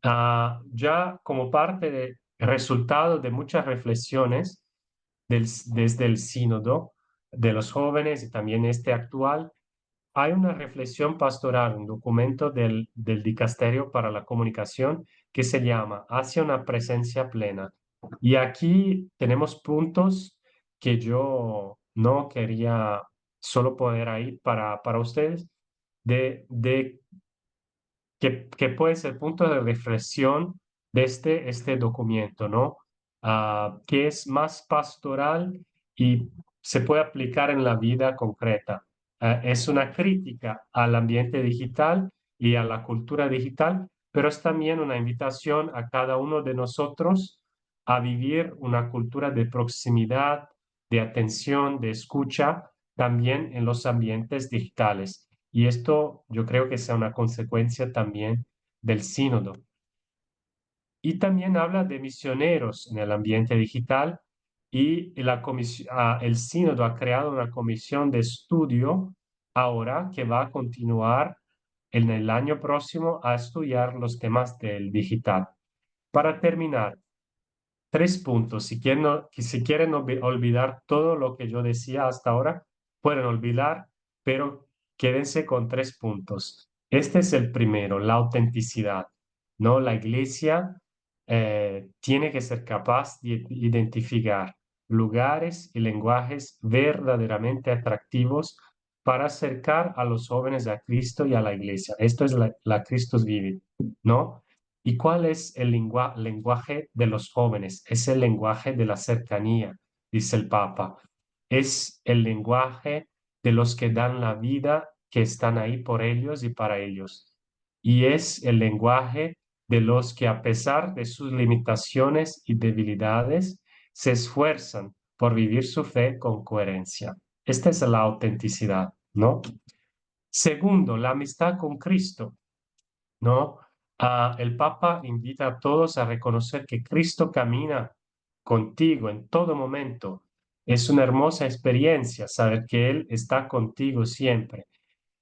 ya como parte de resultado de muchas reflexiones desde el sínodo de los jóvenes y también este actual, hay una reflexión pastoral, un documento del Dicasterio para la Comunicación que se llama Hacia una presencia plena. Y aquí tenemos puntos que yo no quería solo poner ahí para ustedes, de que puede ser punto de reflexión de este documento, ¿no? Que es más pastoral y se puede aplicar en la vida concreta. Es una crítica al ambiente digital y a la cultura digital, pero es también una invitación a cada uno de nosotros a vivir una cultura de proximidad, de atención, de escucha, también en los ambientes digitales. Y esto yo creo que sea una consecuencia también del sínodo. Y también habla de misioneros en el ambiente digital y el sínodo ha creado una comisión de estudio ahora que va a continuar en el año próximo a estudiar los temas del digital. Para terminar, 3 puntos. Si quieren olvidar todo lo que yo decía hasta ahora, pueden olvidar, pero quédense con 3 puntos. Este es el primero, la autenticidad, ¿no? La iglesia tiene que ser capaz de identificar lugares y lenguajes verdaderamente atractivos para acercar a los jóvenes a Cristo y a la iglesia. Esto es la Christus Vivit, ¿no? ¿Y cuál es el lenguaje de los jóvenes? Es el lenguaje de la cercanía, dice el Papa. Es el lenguaje de los que dan la vida, que están ahí por ellos y para ellos. Y es el lenguaje de los que a pesar de sus limitaciones y debilidades, se esfuerzan por vivir su fe con coherencia. Esta es la autenticidad, ¿no? Segundo, la amistad con Cristo, ¿no? El Papa invita a todos a reconocer que Cristo camina contigo en todo momento. Es una hermosa experiencia saber que Él está contigo siempre.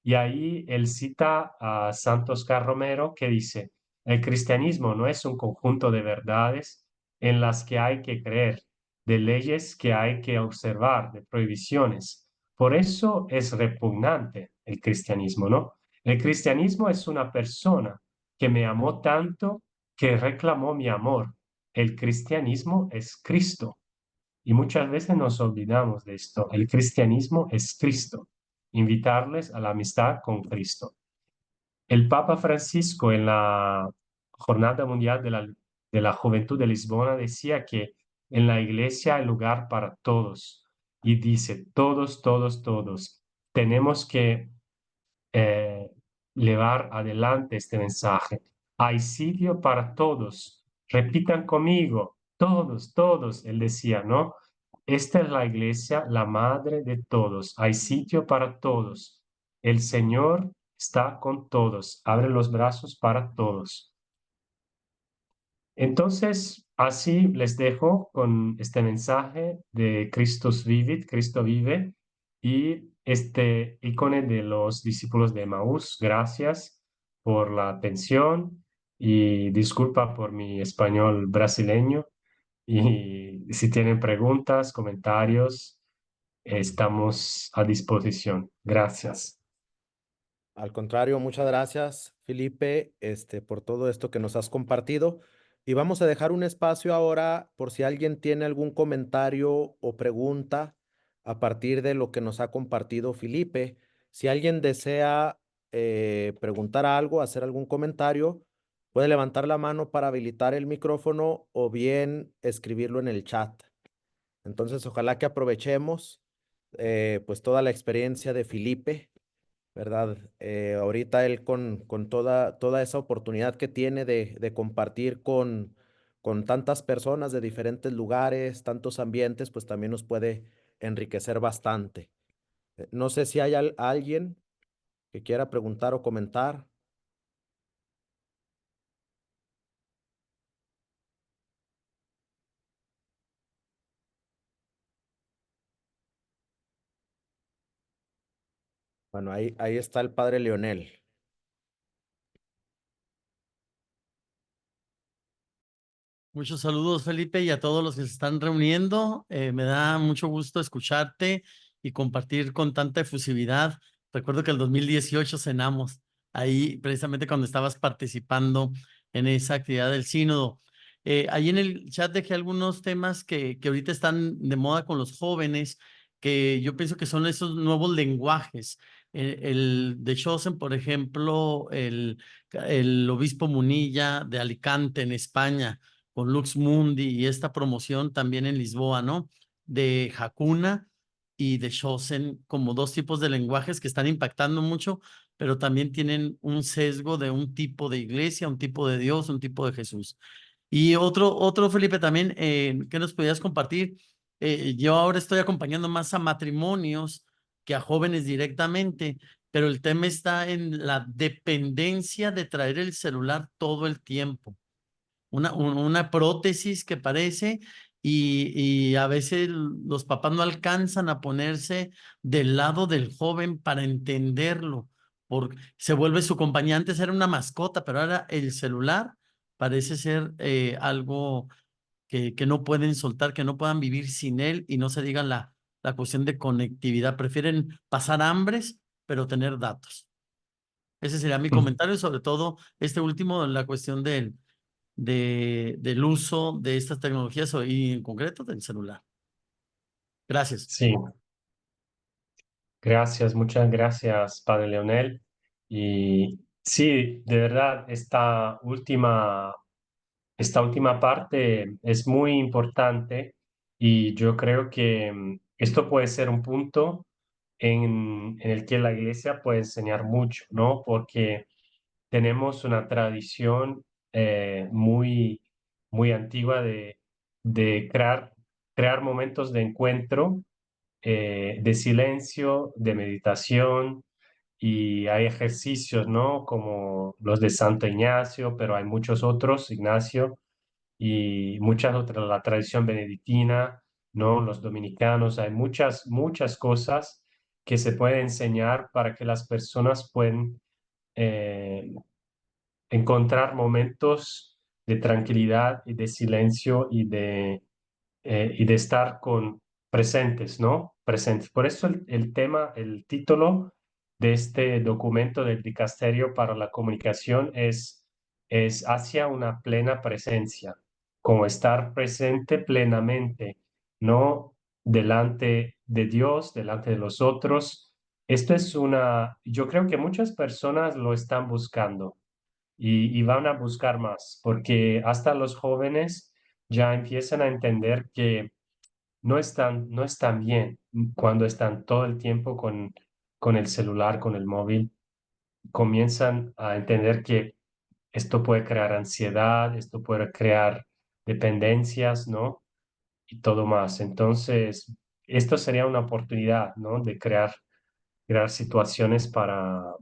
Y ahí él cita a Santo Oscar Romero que dice, el cristianismo no es un conjunto de verdades en las que hay que creer, de leyes que hay que observar, de prohibiciones. Por eso es repugnante el cristianismo, ¿no? El cristianismo es una persona que me amó tanto que reclamó mi amor. El cristianismo es Cristo. Y muchas veces nos olvidamos de esto. El cristianismo es Cristo. Invitarles a la amistad con Cristo. El Papa Francisco en la Jornada Mundial de la Juventud de Lisbona decía que en la iglesia hay lugar para todos. Y dice, todos, todos, todos. Tenemos que eh, llevar adelante este mensaje. Hay sitio para todos. Repitan conmigo, todos, todos, él decía, ¿no? Esta es la iglesia, la madre de todos. Hay sitio para todos. El Señor está con todos. Abre los brazos para todos. Entonces, así les dejo con este mensaje de Christus Vivit, Cristo vive, y este icono de los discípulos de Emaús. Gracias por la atención y disculpa por mi español brasileño. Y si tienen preguntas, comentarios, estamos a disposición. Gracias. Al contrario, muchas gracias, Felipe, por todo esto que nos has compartido. Y vamos a dejar un espacio ahora por si alguien tiene algún comentario o pregunta a partir de lo que nos ha compartido Felipe. Si alguien desea preguntar algo, hacer algún comentario, puede levantar la mano para habilitar el micrófono o bien escribirlo en el chat. Entonces, ojalá que aprovechemos pues toda la experiencia de Felipe, ¿verdad? Ahorita él con toda esa oportunidad que tiene de compartir con tantas personas de diferentes lugares, tantos ambientes, pues también nos puede enriquecer bastante. No sé si hay alguien que quiera preguntar o comentar. Bueno, ahí está el padre Leonel. Muchos saludos, Felipe, y a todos los que se están reuniendo. Me da mucho gusto escucharte y compartir con tanta efusividad. Recuerdo que el 2018 cenamos ahí, precisamente cuando estabas participando en esa actividad del sínodo. Ahí en el chat dejé algunos temas que ahorita están de moda con los jóvenes, que yo pienso que son esos nuevos lenguajes. El de Chosen, por ejemplo, el obispo Munilla de Alicante, en España, con Lux Mundi y esta promoción también en Lisboa, ¿no? De Hakuna y de Chosen, como dos tipos de lenguajes que están impactando mucho, pero también tienen un sesgo de un tipo de iglesia, un tipo de Dios, un tipo de Jesús. Y otro Felipe, también, ¿qué nos podías compartir? Yo ahora estoy acompañando más a matrimonios que a jóvenes directamente, pero el tema está en la dependencia de traer el celular todo el tiempo. Una prótesis que parece, y a veces los papás no alcanzan a ponerse del lado del joven para entenderlo, porque se vuelve su compañía. Antes era una mascota, pero ahora el celular parece ser algo que no pueden soltar, que no puedan vivir sin él, y no se digan la cuestión de conectividad. Prefieren pasar hambres, pero tener datos. Ese sería mi comentario, sobre todo este último, la cuestión del uso de estas tecnologías y en concreto del celular. Gracias. Sí, gracias, muchas gracias, Padre Leonel. Y sí, de verdad, esta última parte es muy importante y yo creo que esto puede ser un punto en el que la iglesia puede enseñar mucho, ¿no? Porque tenemos una tradición muy, muy antigua de crear momentos de encuentro, de silencio, de meditación, y hay ejercicios, ¿no? Como los de Santo Ignacio, pero hay muchos otros, Ignacio, y muchas otras, la tradición benedictina, ¿no? Los dominicanos, hay muchas, muchas cosas que se pueden enseñar para que las personas puedan eh, encontrar momentos de tranquilidad y de silencio y de estar con presentes, ¿no? Presentes. Por eso el tema, el título de este documento del Dicasterio para la Comunicación es hacia una plena presencia, como estar presente plenamente, no delante de Dios, delante de los otros. Yo creo que muchas personas lo están buscando y van a buscar más, porque hasta los jóvenes ya empiezan a entender que no están bien cuando están todo el tiempo con el celular, con el móvil. Comienzan a entender que esto puede crear ansiedad, esto puede crear dependencias, ¿no? Y todo más. Entonces, esto sería una oportunidad, ¿no? De crear situaciones para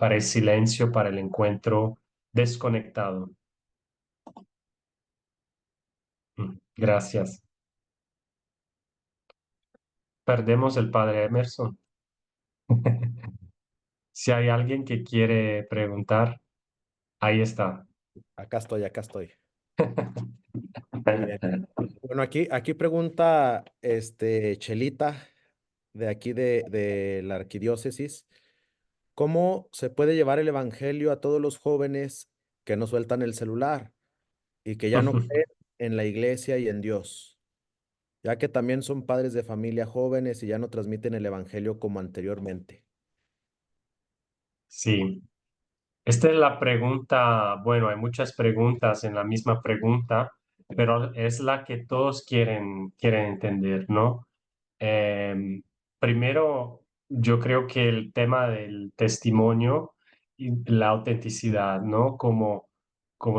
el silencio, para el encuentro desconectado. Gracias. Perdemos el padre Emerson. Si hay alguien que quiere preguntar, ahí está. Acá estoy, acá estoy. Muy bien. Bueno, aquí pregunta Chelita, de aquí de la arquidiócesis. ¿Cómo se puede llevar el evangelio a todos los jóvenes que no sueltan el celular y que ya no creen en la iglesia y en Dios, ya que también son padres de familia jóvenes y ya no transmiten el evangelio como anteriormente? Sí, esta es la pregunta, bueno, hay muchas preguntas en la misma pregunta, pero es la que todos quieren entender, ¿no? Primero, yo creo que el tema del testimonio y la autenticidad, ¿no? Como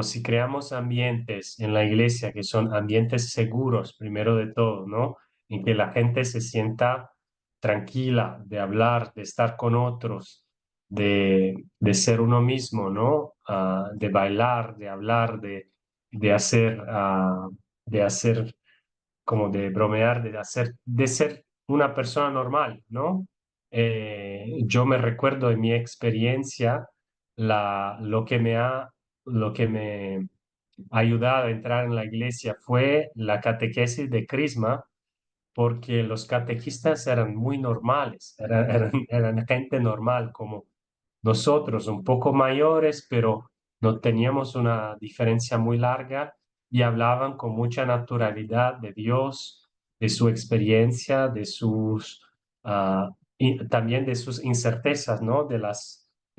si creamos ambientes en la iglesia que son ambientes seguros, primero de todo, ¿no? En que la gente se sienta tranquila de hablar, de estar con otros, de ser uno mismo, ¿no? De bailar, de hablar, de hacer como de bromear, de ser una persona normal, ¿no? Yo me recuerdo de mi experiencia, lo que me ha ayudado a entrar en la iglesia fue la catequesis de Crisma, porque los catequistas eran muy normales, eran gente normal como nosotros, un poco mayores, pero no teníamos una diferencia muy larga y hablaban con mucha naturalidad de Dios, de su experiencia, y también de sus incertezas, ¿no? De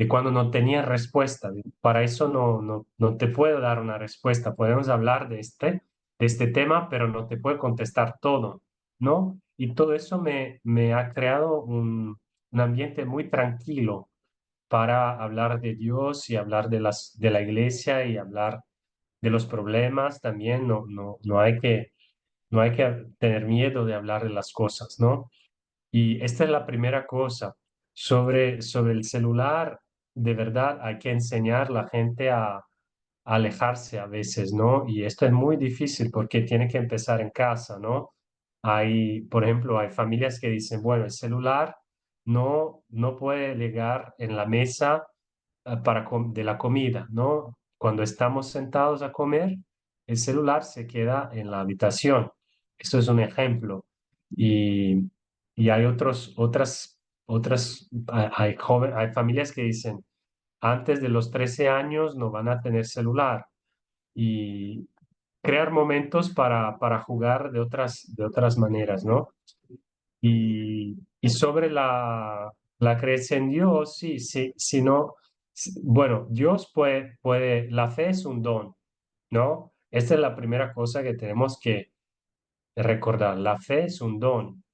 cuando no tenía respuesta. Para eso no te puedo dar una respuesta. Podemos hablar de este tema, pero no te puedo contestar todo, ¿no? Y todo eso me ha creado un ambiente muy tranquilo para hablar de Dios y hablar de la iglesia y hablar de los problemas también. No hay que tener miedo de hablar de las cosas, ¿no? Y esta es la primera cosa. Sobre el celular, de verdad hay que enseñar a la gente a alejarse a veces, ¿no? Y esto es muy difícil porque tiene que empezar en casa, ¿no? Por ejemplo, hay familias que dicen, bueno, el celular no puede llegar en la mesa de la comida, ¿no? Cuando estamos sentados a comer, el celular se queda en la habitación. Esto es un ejemplo. Y, y hay hay familias que dicen, antes de los 13 años no van a tener celular. Y crear momentos para jugar de otras maneras, ¿no? Y sobre la creencia en Dios, sí, sí, si no, bueno, Dios puede, la fe es un don, ¿no? Esta es la primera cosa que tenemos que recordar. La fe es un don,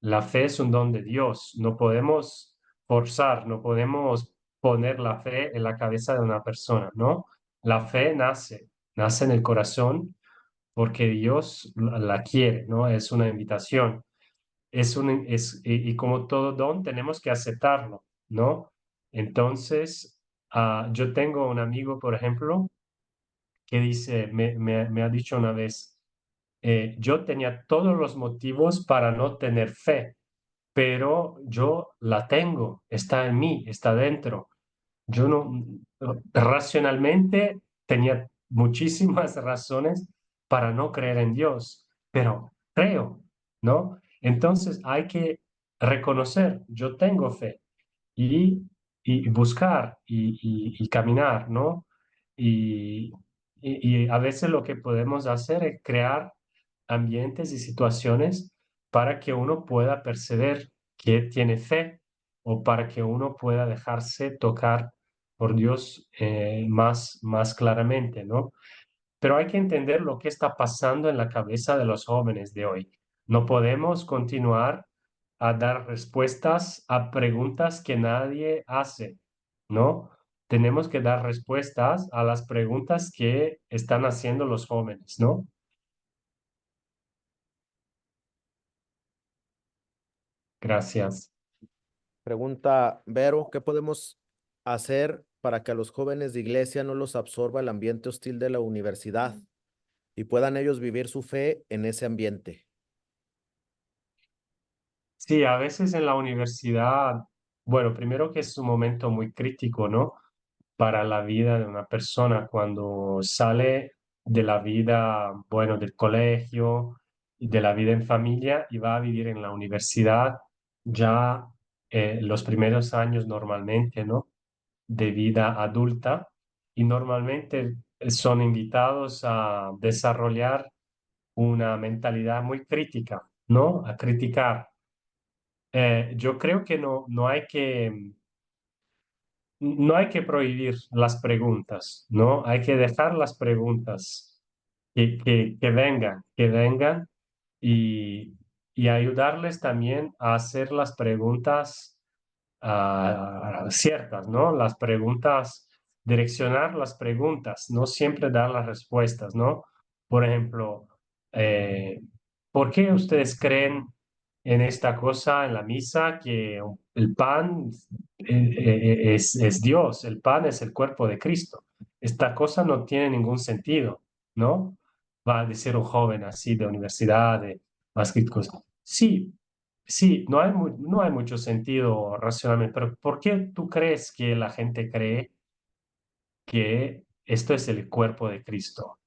la fe es un don de Dios. No podemos forzar, no podemos poner la fe en la cabeza de una persona, ¿no? La fe nace en el corazón porque Dios la quiere, ¿no? Es una invitación. Y como todo don, tenemos que aceptarlo, ¿no? Entonces, yo tengo un amigo, por ejemplo, que dice, me ha dicho una vez, yo tenía todos los motivos para no tener fe, pero yo la tengo, está en mí, está dentro. Yo no, racionalmente tenía muchísimas razones para no creer en Dios, pero creo, ¿no? Entonces hay que reconocer, yo tengo fe y, y buscar y caminar, ¿no? Y, y a veces lo que podemos hacer es crear ambientes y situaciones para que uno pueda percibir que tiene fe o para que uno pueda dejarse tocar por Dios más claramente, ¿no? Pero hay que entender lo que está pasando en la cabeza de los jóvenes de hoy. No podemos continuar a dar respuestas a preguntas que nadie hace, ¿no? Tenemos que dar respuestas a las preguntas que están haciendo los jóvenes, ¿no? Gracias. Pregunta Vero, ¿qué podemos hacer para que a los jóvenes de iglesia no los absorba el ambiente hostil de la universidad y puedan ellos vivir su fe en ese ambiente? Sí, a veces en la universidad, bueno, primero que es un momento muy crítico, ¿no? Para la vida de una persona cuando sale de la vida, bueno, del colegio y de la vida en familia y va a vivir en la universidad ya los primeros años normalmente, ¿no? De vida adulta y normalmente son invitados a desarrollar una mentalidad muy crítica, ¿no? A criticar. Yo creo que no hay que prohibir las preguntas, ¿no? Hay que dejar las preguntas que vengan y, y ayudarles también a hacer las preguntas ciertas, ¿no? Las preguntas, direccionar las preguntas, no siempre dar las respuestas, ¿no? Por ejemplo, eh, ¿por qué ustedes creen en esta cosa en la misa que el pan es Dios, el pan es el cuerpo de Cristo? Esta cosa no tiene ningún sentido, ¿no? Va a decir un joven así de universidad, de más críticos. Sí, sí, no hay mucho sentido racionalmente, pero ¿por qué tú crees que la gente cree que esto es el cuerpo de Cristo?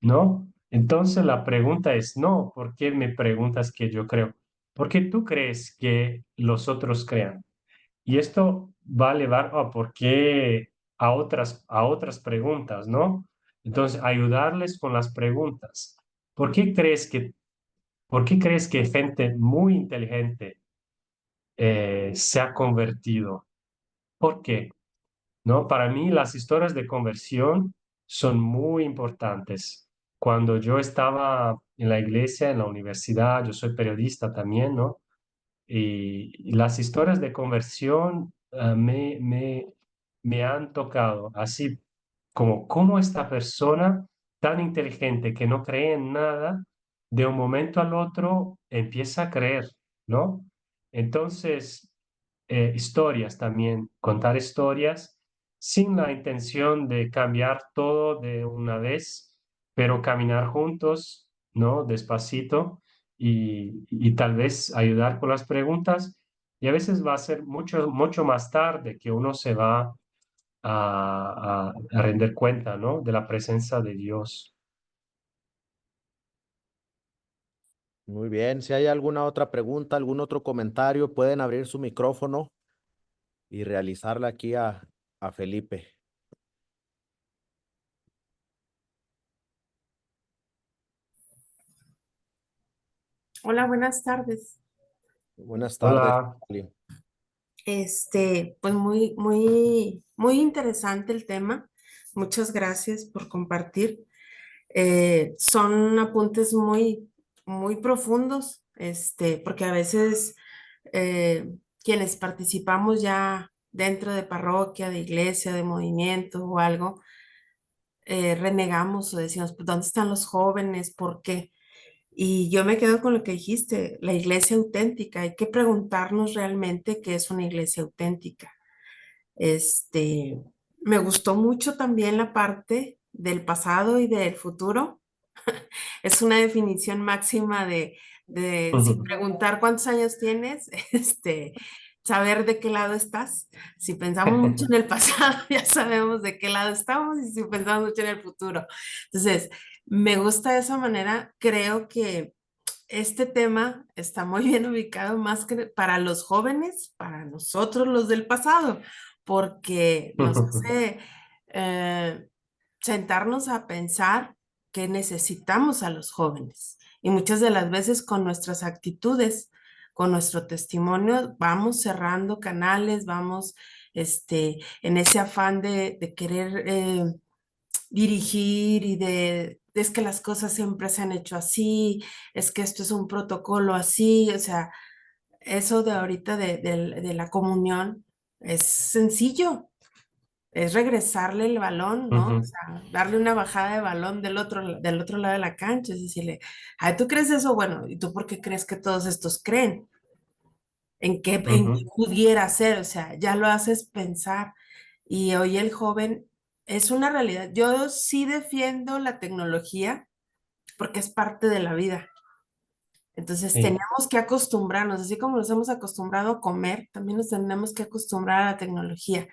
¿No? Entonces la pregunta es, no, ¿por qué me preguntas que yo creo? ¿Por qué tú crees que los otros crean? Y esto va a llevar ¿por qué a otras preguntas, ¿no? Entonces, ayudarles con las preguntas. ¿Por qué crees por qué crees que gente muy inteligente se ha convertido? ¿Por qué? ¿No? Para mí las historias de conversión son muy importantes. Cuando yo estaba en la iglesia, en la universidad, yo soy periodista también, ¿no? Y las historias de conversión me han tocado, así como cómo esta persona tan inteligente que no cree en nada, de un momento al otro empieza a creer, ¿no? Entonces, historias también, contar historias sin la intención de cambiar todo de una vez, pero caminar juntos, ¿no? Despacito y tal vez ayudar con las preguntas. Y a veces va a ser mucho más tarde que uno se va a render cuenta, ¿no? De la presencia de Dios. Muy bien, si hay alguna otra pregunta, algún otro comentario, pueden abrir su micrófono y realizarla aquí a Felipe. Hola, buenas tardes. Buenas tardes. Hola. Ali. Pues muy interesante el tema. Muchas gracias por compartir. Son apuntes muy profundos, porque a veces quienes participamos ya dentro de parroquia, de iglesia, de movimiento o algo, renegamos o decimos, "Pues, ¿dónde están los jóvenes? ¿Por qué?" Y yo me quedo con lo que dijiste, la iglesia auténtica. Hay que preguntarnos realmente qué es una iglesia auténtica. Este, Me gustó mucho también la parte del pasado y del futuro. Es una definición máxima de sin preguntar cuántos años tienes, saber de qué lado estás. Si pensamos mucho en el pasado, ya sabemos de qué lado estamos, y si pensamos mucho en el futuro. Entonces, me gusta de esa manera. Creo que este tema está muy bien ubicado más que para los jóvenes, para nosotros los del pasado, porque nos hace eh, sentarnos a pensar que necesitamos a los jóvenes. Y muchas de las veces con nuestras actitudes, con nuestro testimonio, vamos cerrando canales, vamos en ese afán de querer dirigir y es que las cosas siempre se han hecho así, es que esto es un protocolo así. O sea, eso de ahorita de la comunión es sencillo, es regresarle el balón, ¿no? O Ujú, sea, darle una bajada de balón del otro lado de la cancha, es decirle, ay, ¿tú crees eso? Bueno, ¿y tú por qué crees que todos estos creen? ¿En qué ujú. pudiera ser? O sea, ya lo haces pensar. Y hoy el joven es una realidad. Yo sí defiendo la tecnología porque es parte de la vida. Entonces Sí. tenemos que acostumbrarnos, así como nos hemos acostumbrado a comer, también nos tenemos que acostumbrar a la tecnología,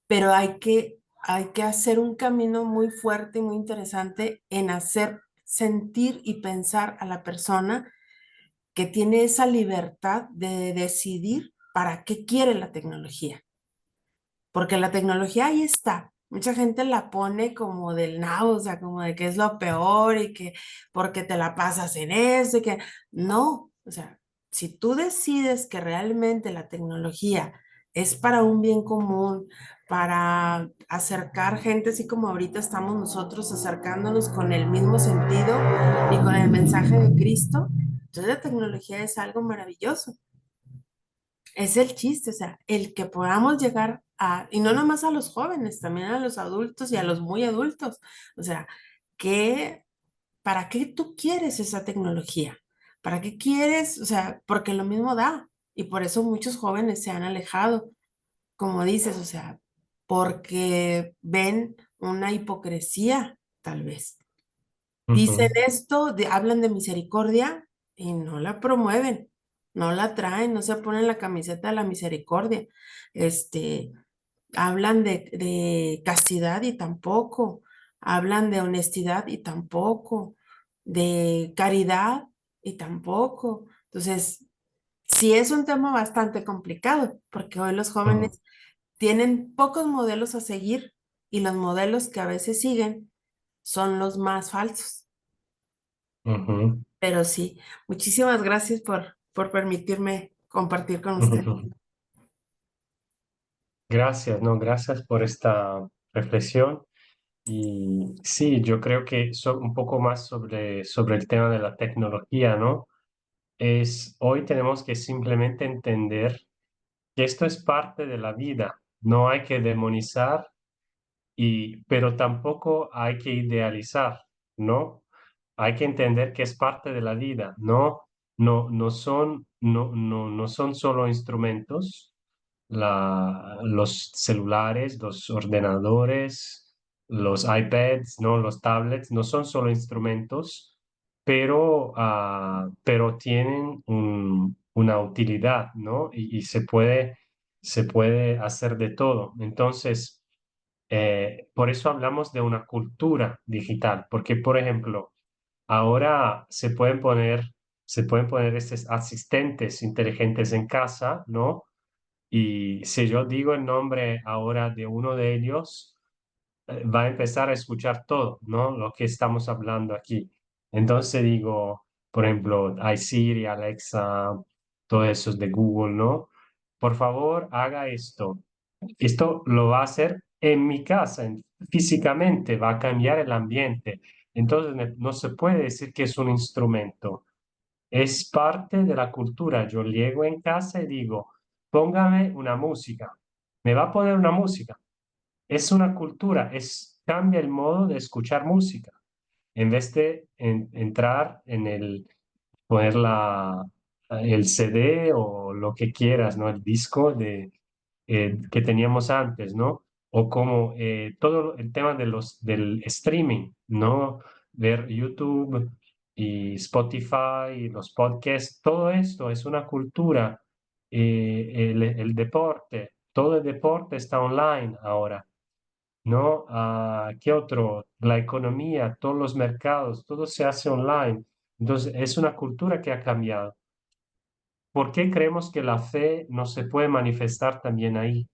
pero hay que hacer un camino muy fuerte y muy interesante en hacer sentir y pensar a la persona que tiene esa libertad de decidir para qué quiere la tecnología, porque la tecnología ahí está. Mucha gente la pone como del nabo, o sea, como de que es lo peor y que porque te la pasas en eso y que no. O sea, si tú decides que realmente la tecnología es para un bien común, para acercar gente, así como ahorita estamos nosotros acercándonos con el mismo sentido y con el mensaje de Cristo, entonces la tecnología es algo maravilloso. Es el chiste, o sea, el que podamos llegar a, y no nomás a los jóvenes, también a los adultos y a los muy adultos. O sea, que, ¿para qué tú quieres esa tecnología? ¿Para qué quieres? O sea, porque lo mismo da. Y por eso muchos jóvenes se han alejado, como dices, o sea, porque ven una hipocresía, tal vez. Dicen Ujú, esto, hablan de misericordia y no la promueven, no la traen, no se ponen la camiseta de la misericordia. Este, Hablan de castidad y tampoco, hablan de honestidad y tampoco, de caridad y tampoco. Entonces, sí es un tema bastante complicado, porque hoy los ujú, jóvenes tienen pocos modelos a seguir y los modelos que a veces siguen son los más falsos. ujú, Pero sí, muchísimas gracias por permitirme compartir con usted. ujú. Gracias, no, gracias por esta reflexión. Y sí, yo creo que un poco más sobre el tema de la tecnología, ¿no? Hoy tenemos que simplemente entender que esto es parte de la vida. No hay que demonizar, pero tampoco hay que idealizar, ¿no? Hay que entender que es parte de la vida, ¿no? No son solo instrumentos, los celulares, los ordenadores, los iPads, ¿no? Los tablets, no son solo instrumentos, pero tienen una utilidad, ¿no? Y se puede hacer de todo. Entonces, por eso hablamos de una cultura digital, porque, por ejemplo, ahora se pueden poner se pueden poner estos asistentes inteligentes en casa, ¿no? Y si yo digo el nombre ahora de uno de ellos, va a empezar a escuchar todo, ¿no? Lo que estamos hablando aquí. Entonces digo, por ejemplo, iSiri, Alexa, todos esos de Google, ¿no? Por favor, haga esto. Esto lo va a hacer en mi casa, físicamente, va a cambiar el ambiente. Entonces, no se puede decir que es un instrumento, es parte de la cultura. Yo llego en casa y digo, póngame una música. Me va a poner una música. Es una cultura, cambia el modo de escuchar música. En vez de entrar en poner el CD o lo que quieras, ¿no? El disco que teníamos antes, ¿no? O como todo el tema del streaming, ¿no? Ver YouTube y Spotify y los podcasts, todo esto es una cultura. El deporte, todo el deporte está online ahora, ¿no? ¿Qué otro? La economía, todos los mercados, todo se hace online. Entonces, es una cultura que ha cambiado. ¿Por qué creemos que la fe no se puede manifestar también ahí?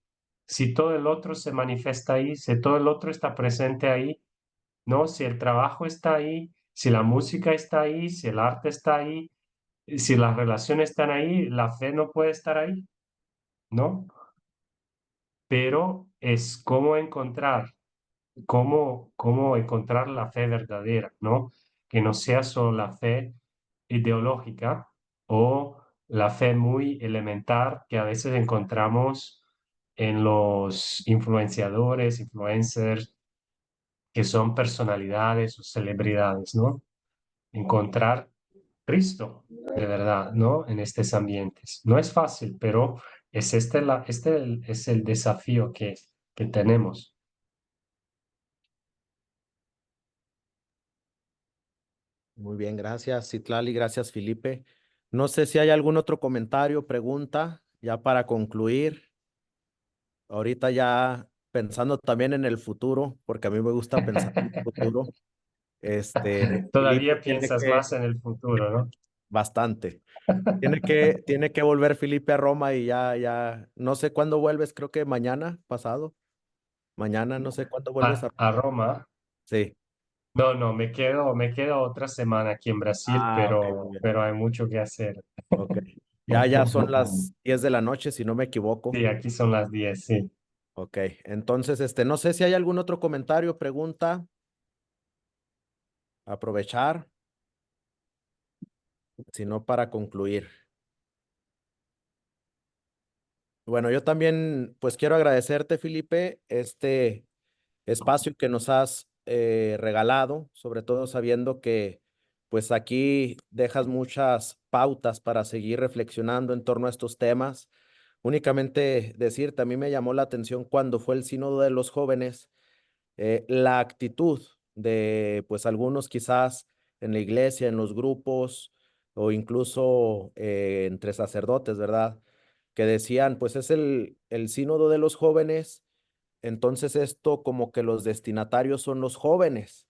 Si todo el otro se manifiesta ahí, si todo el otro está presente ahí, ¿no? Si el trabajo está ahí, si la música está ahí, si el arte está ahí, si las relaciones están ahí, la fe no puede estar ahí, ¿no? Pero es cómo encontrar la fe verdadera, ¿no? Que no sea solo la fe ideológica o la fe muy elemental que a veces encontramos en los influenciadores, influencers, que son personalidades o celebridades, ¿no? Encontrar Cristo de verdad, ¿no? En estos ambientes. No es fácil, pero este es el desafío que tenemos. Muy bien, gracias, Citlali, gracias, Felipe. No sé si hay algún otro comentario, pregunta, ya para concluir. Ahorita ya pensando también en el futuro, porque a mí me gusta pensar en el futuro. Felipe Todavía tiene piensas que, más en el futuro, ¿no? bastante, tiene que volver Felipe a Roma y ya, no sé cuándo vuelves, creo que mañana, pasado, mañana, no sé cuándo vuelves a A Roma. Roma. Sí. No, no, me quedo otra semana aquí en Brasil, Ah, ok, muy bien. pero hay mucho que hacer. Ok. Ya son las 10 de la noche, si no me equivoco. Sí, aquí son las 10, sí. Ok, entonces, no sé si hay algún otro comentario, pregunta, aprovechar, si no para concluir. Bueno, yo también, pues quiero agradecerte, Felipe, este espacio que nos has regalado, sobre todo sabiendo que, pues aquí dejas muchas pautas para seguir reflexionando en torno a estos temas. Únicamente decirte, a mí me llamó la atención cuando fue el Sínodo de los Jóvenes, la actitud de pues algunos quizás en la iglesia, en los grupos o incluso entre sacerdotes, ¿verdad? Que decían, pues es el sínodo de los jóvenes, entonces esto como que los destinatarios son los jóvenes,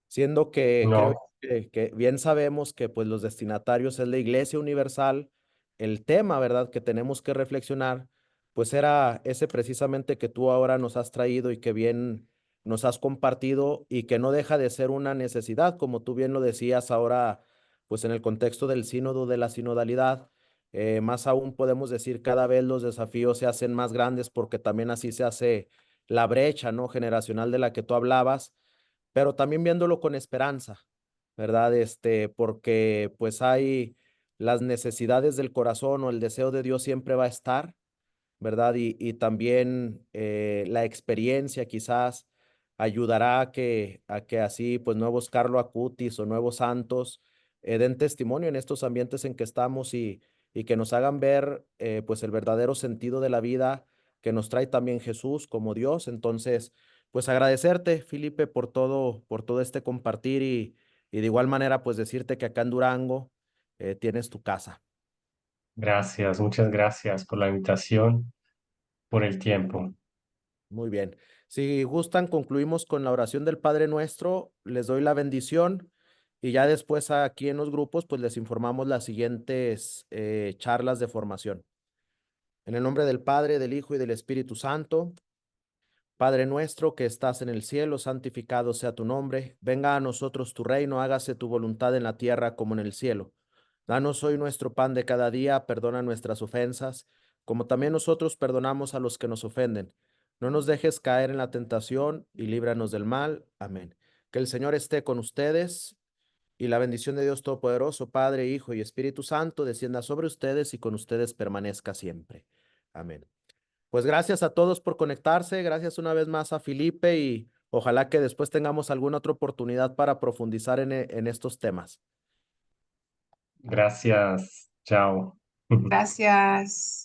siendo que creo No, que bien sabemos que pues los destinatarios es la Iglesia Universal, el tema, ¿verdad? Que tenemos que reflexionar, pues era ese precisamente que tú ahora nos has traído y que bien nos has compartido y que no deja de ser una necesidad, como tú bien lo decías ahora, pues en el contexto del sínodo, de la sinodalidad. Más aún podemos decir cada vez los desafíos se hacen más grandes porque también así se hace la brecha, ¿no? Generacional de la que tú hablabas, pero también viéndolo con esperanza, ¿verdad? Porque pues hay las necesidades del corazón o el deseo de Dios siempre va a estar, ¿verdad? Y también la experiencia quizás ayudará a que así pues nuevos Carlo Acutis o nuevos santos den testimonio en estos ambientes en que estamos y que nos hagan ver pues el verdadero sentido de la vida que nos trae también Jesús como Dios. Entonces, pues agradecerte, Felipe, por todo este compartir y de igual manera pues decirte que acá en Durango tienes tu casa. gracias, muchas gracias por la invitación, por el tiempo. Muy bien. Si gustan, concluimos con la oración del Padre Nuestro. Les doy la bendición Y ya después aquí en los grupos, pues les informamos las siguientes charlas de formación. En el nombre del Padre, del Hijo y del Espíritu Santo. Padre nuestro que estás en el cielo, santificado sea tu nombre. Venga a nosotros tu reino, hágase tu voluntad en la tierra como en el cielo. Danos hoy nuestro pan de cada día, perdona nuestras ofensas, como también nosotros perdonamos a los que nos ofenden. No nos dejes caer en la tentación y líbranos del mal. Amén. Que el Señor esté con ustedes y la bendición de Dios Todopoderoso, Padre, Hijo y Espíritu Santo, descienda sobre ustedes y con ustedes permanezca siempre. Amén. Pues gracias a todos por conectarse, gracias una vez más a Felipe y ojalá que después tengamos alguna otra oportunidad para profundizar en estos temas. Gracias. Chao. Gracias.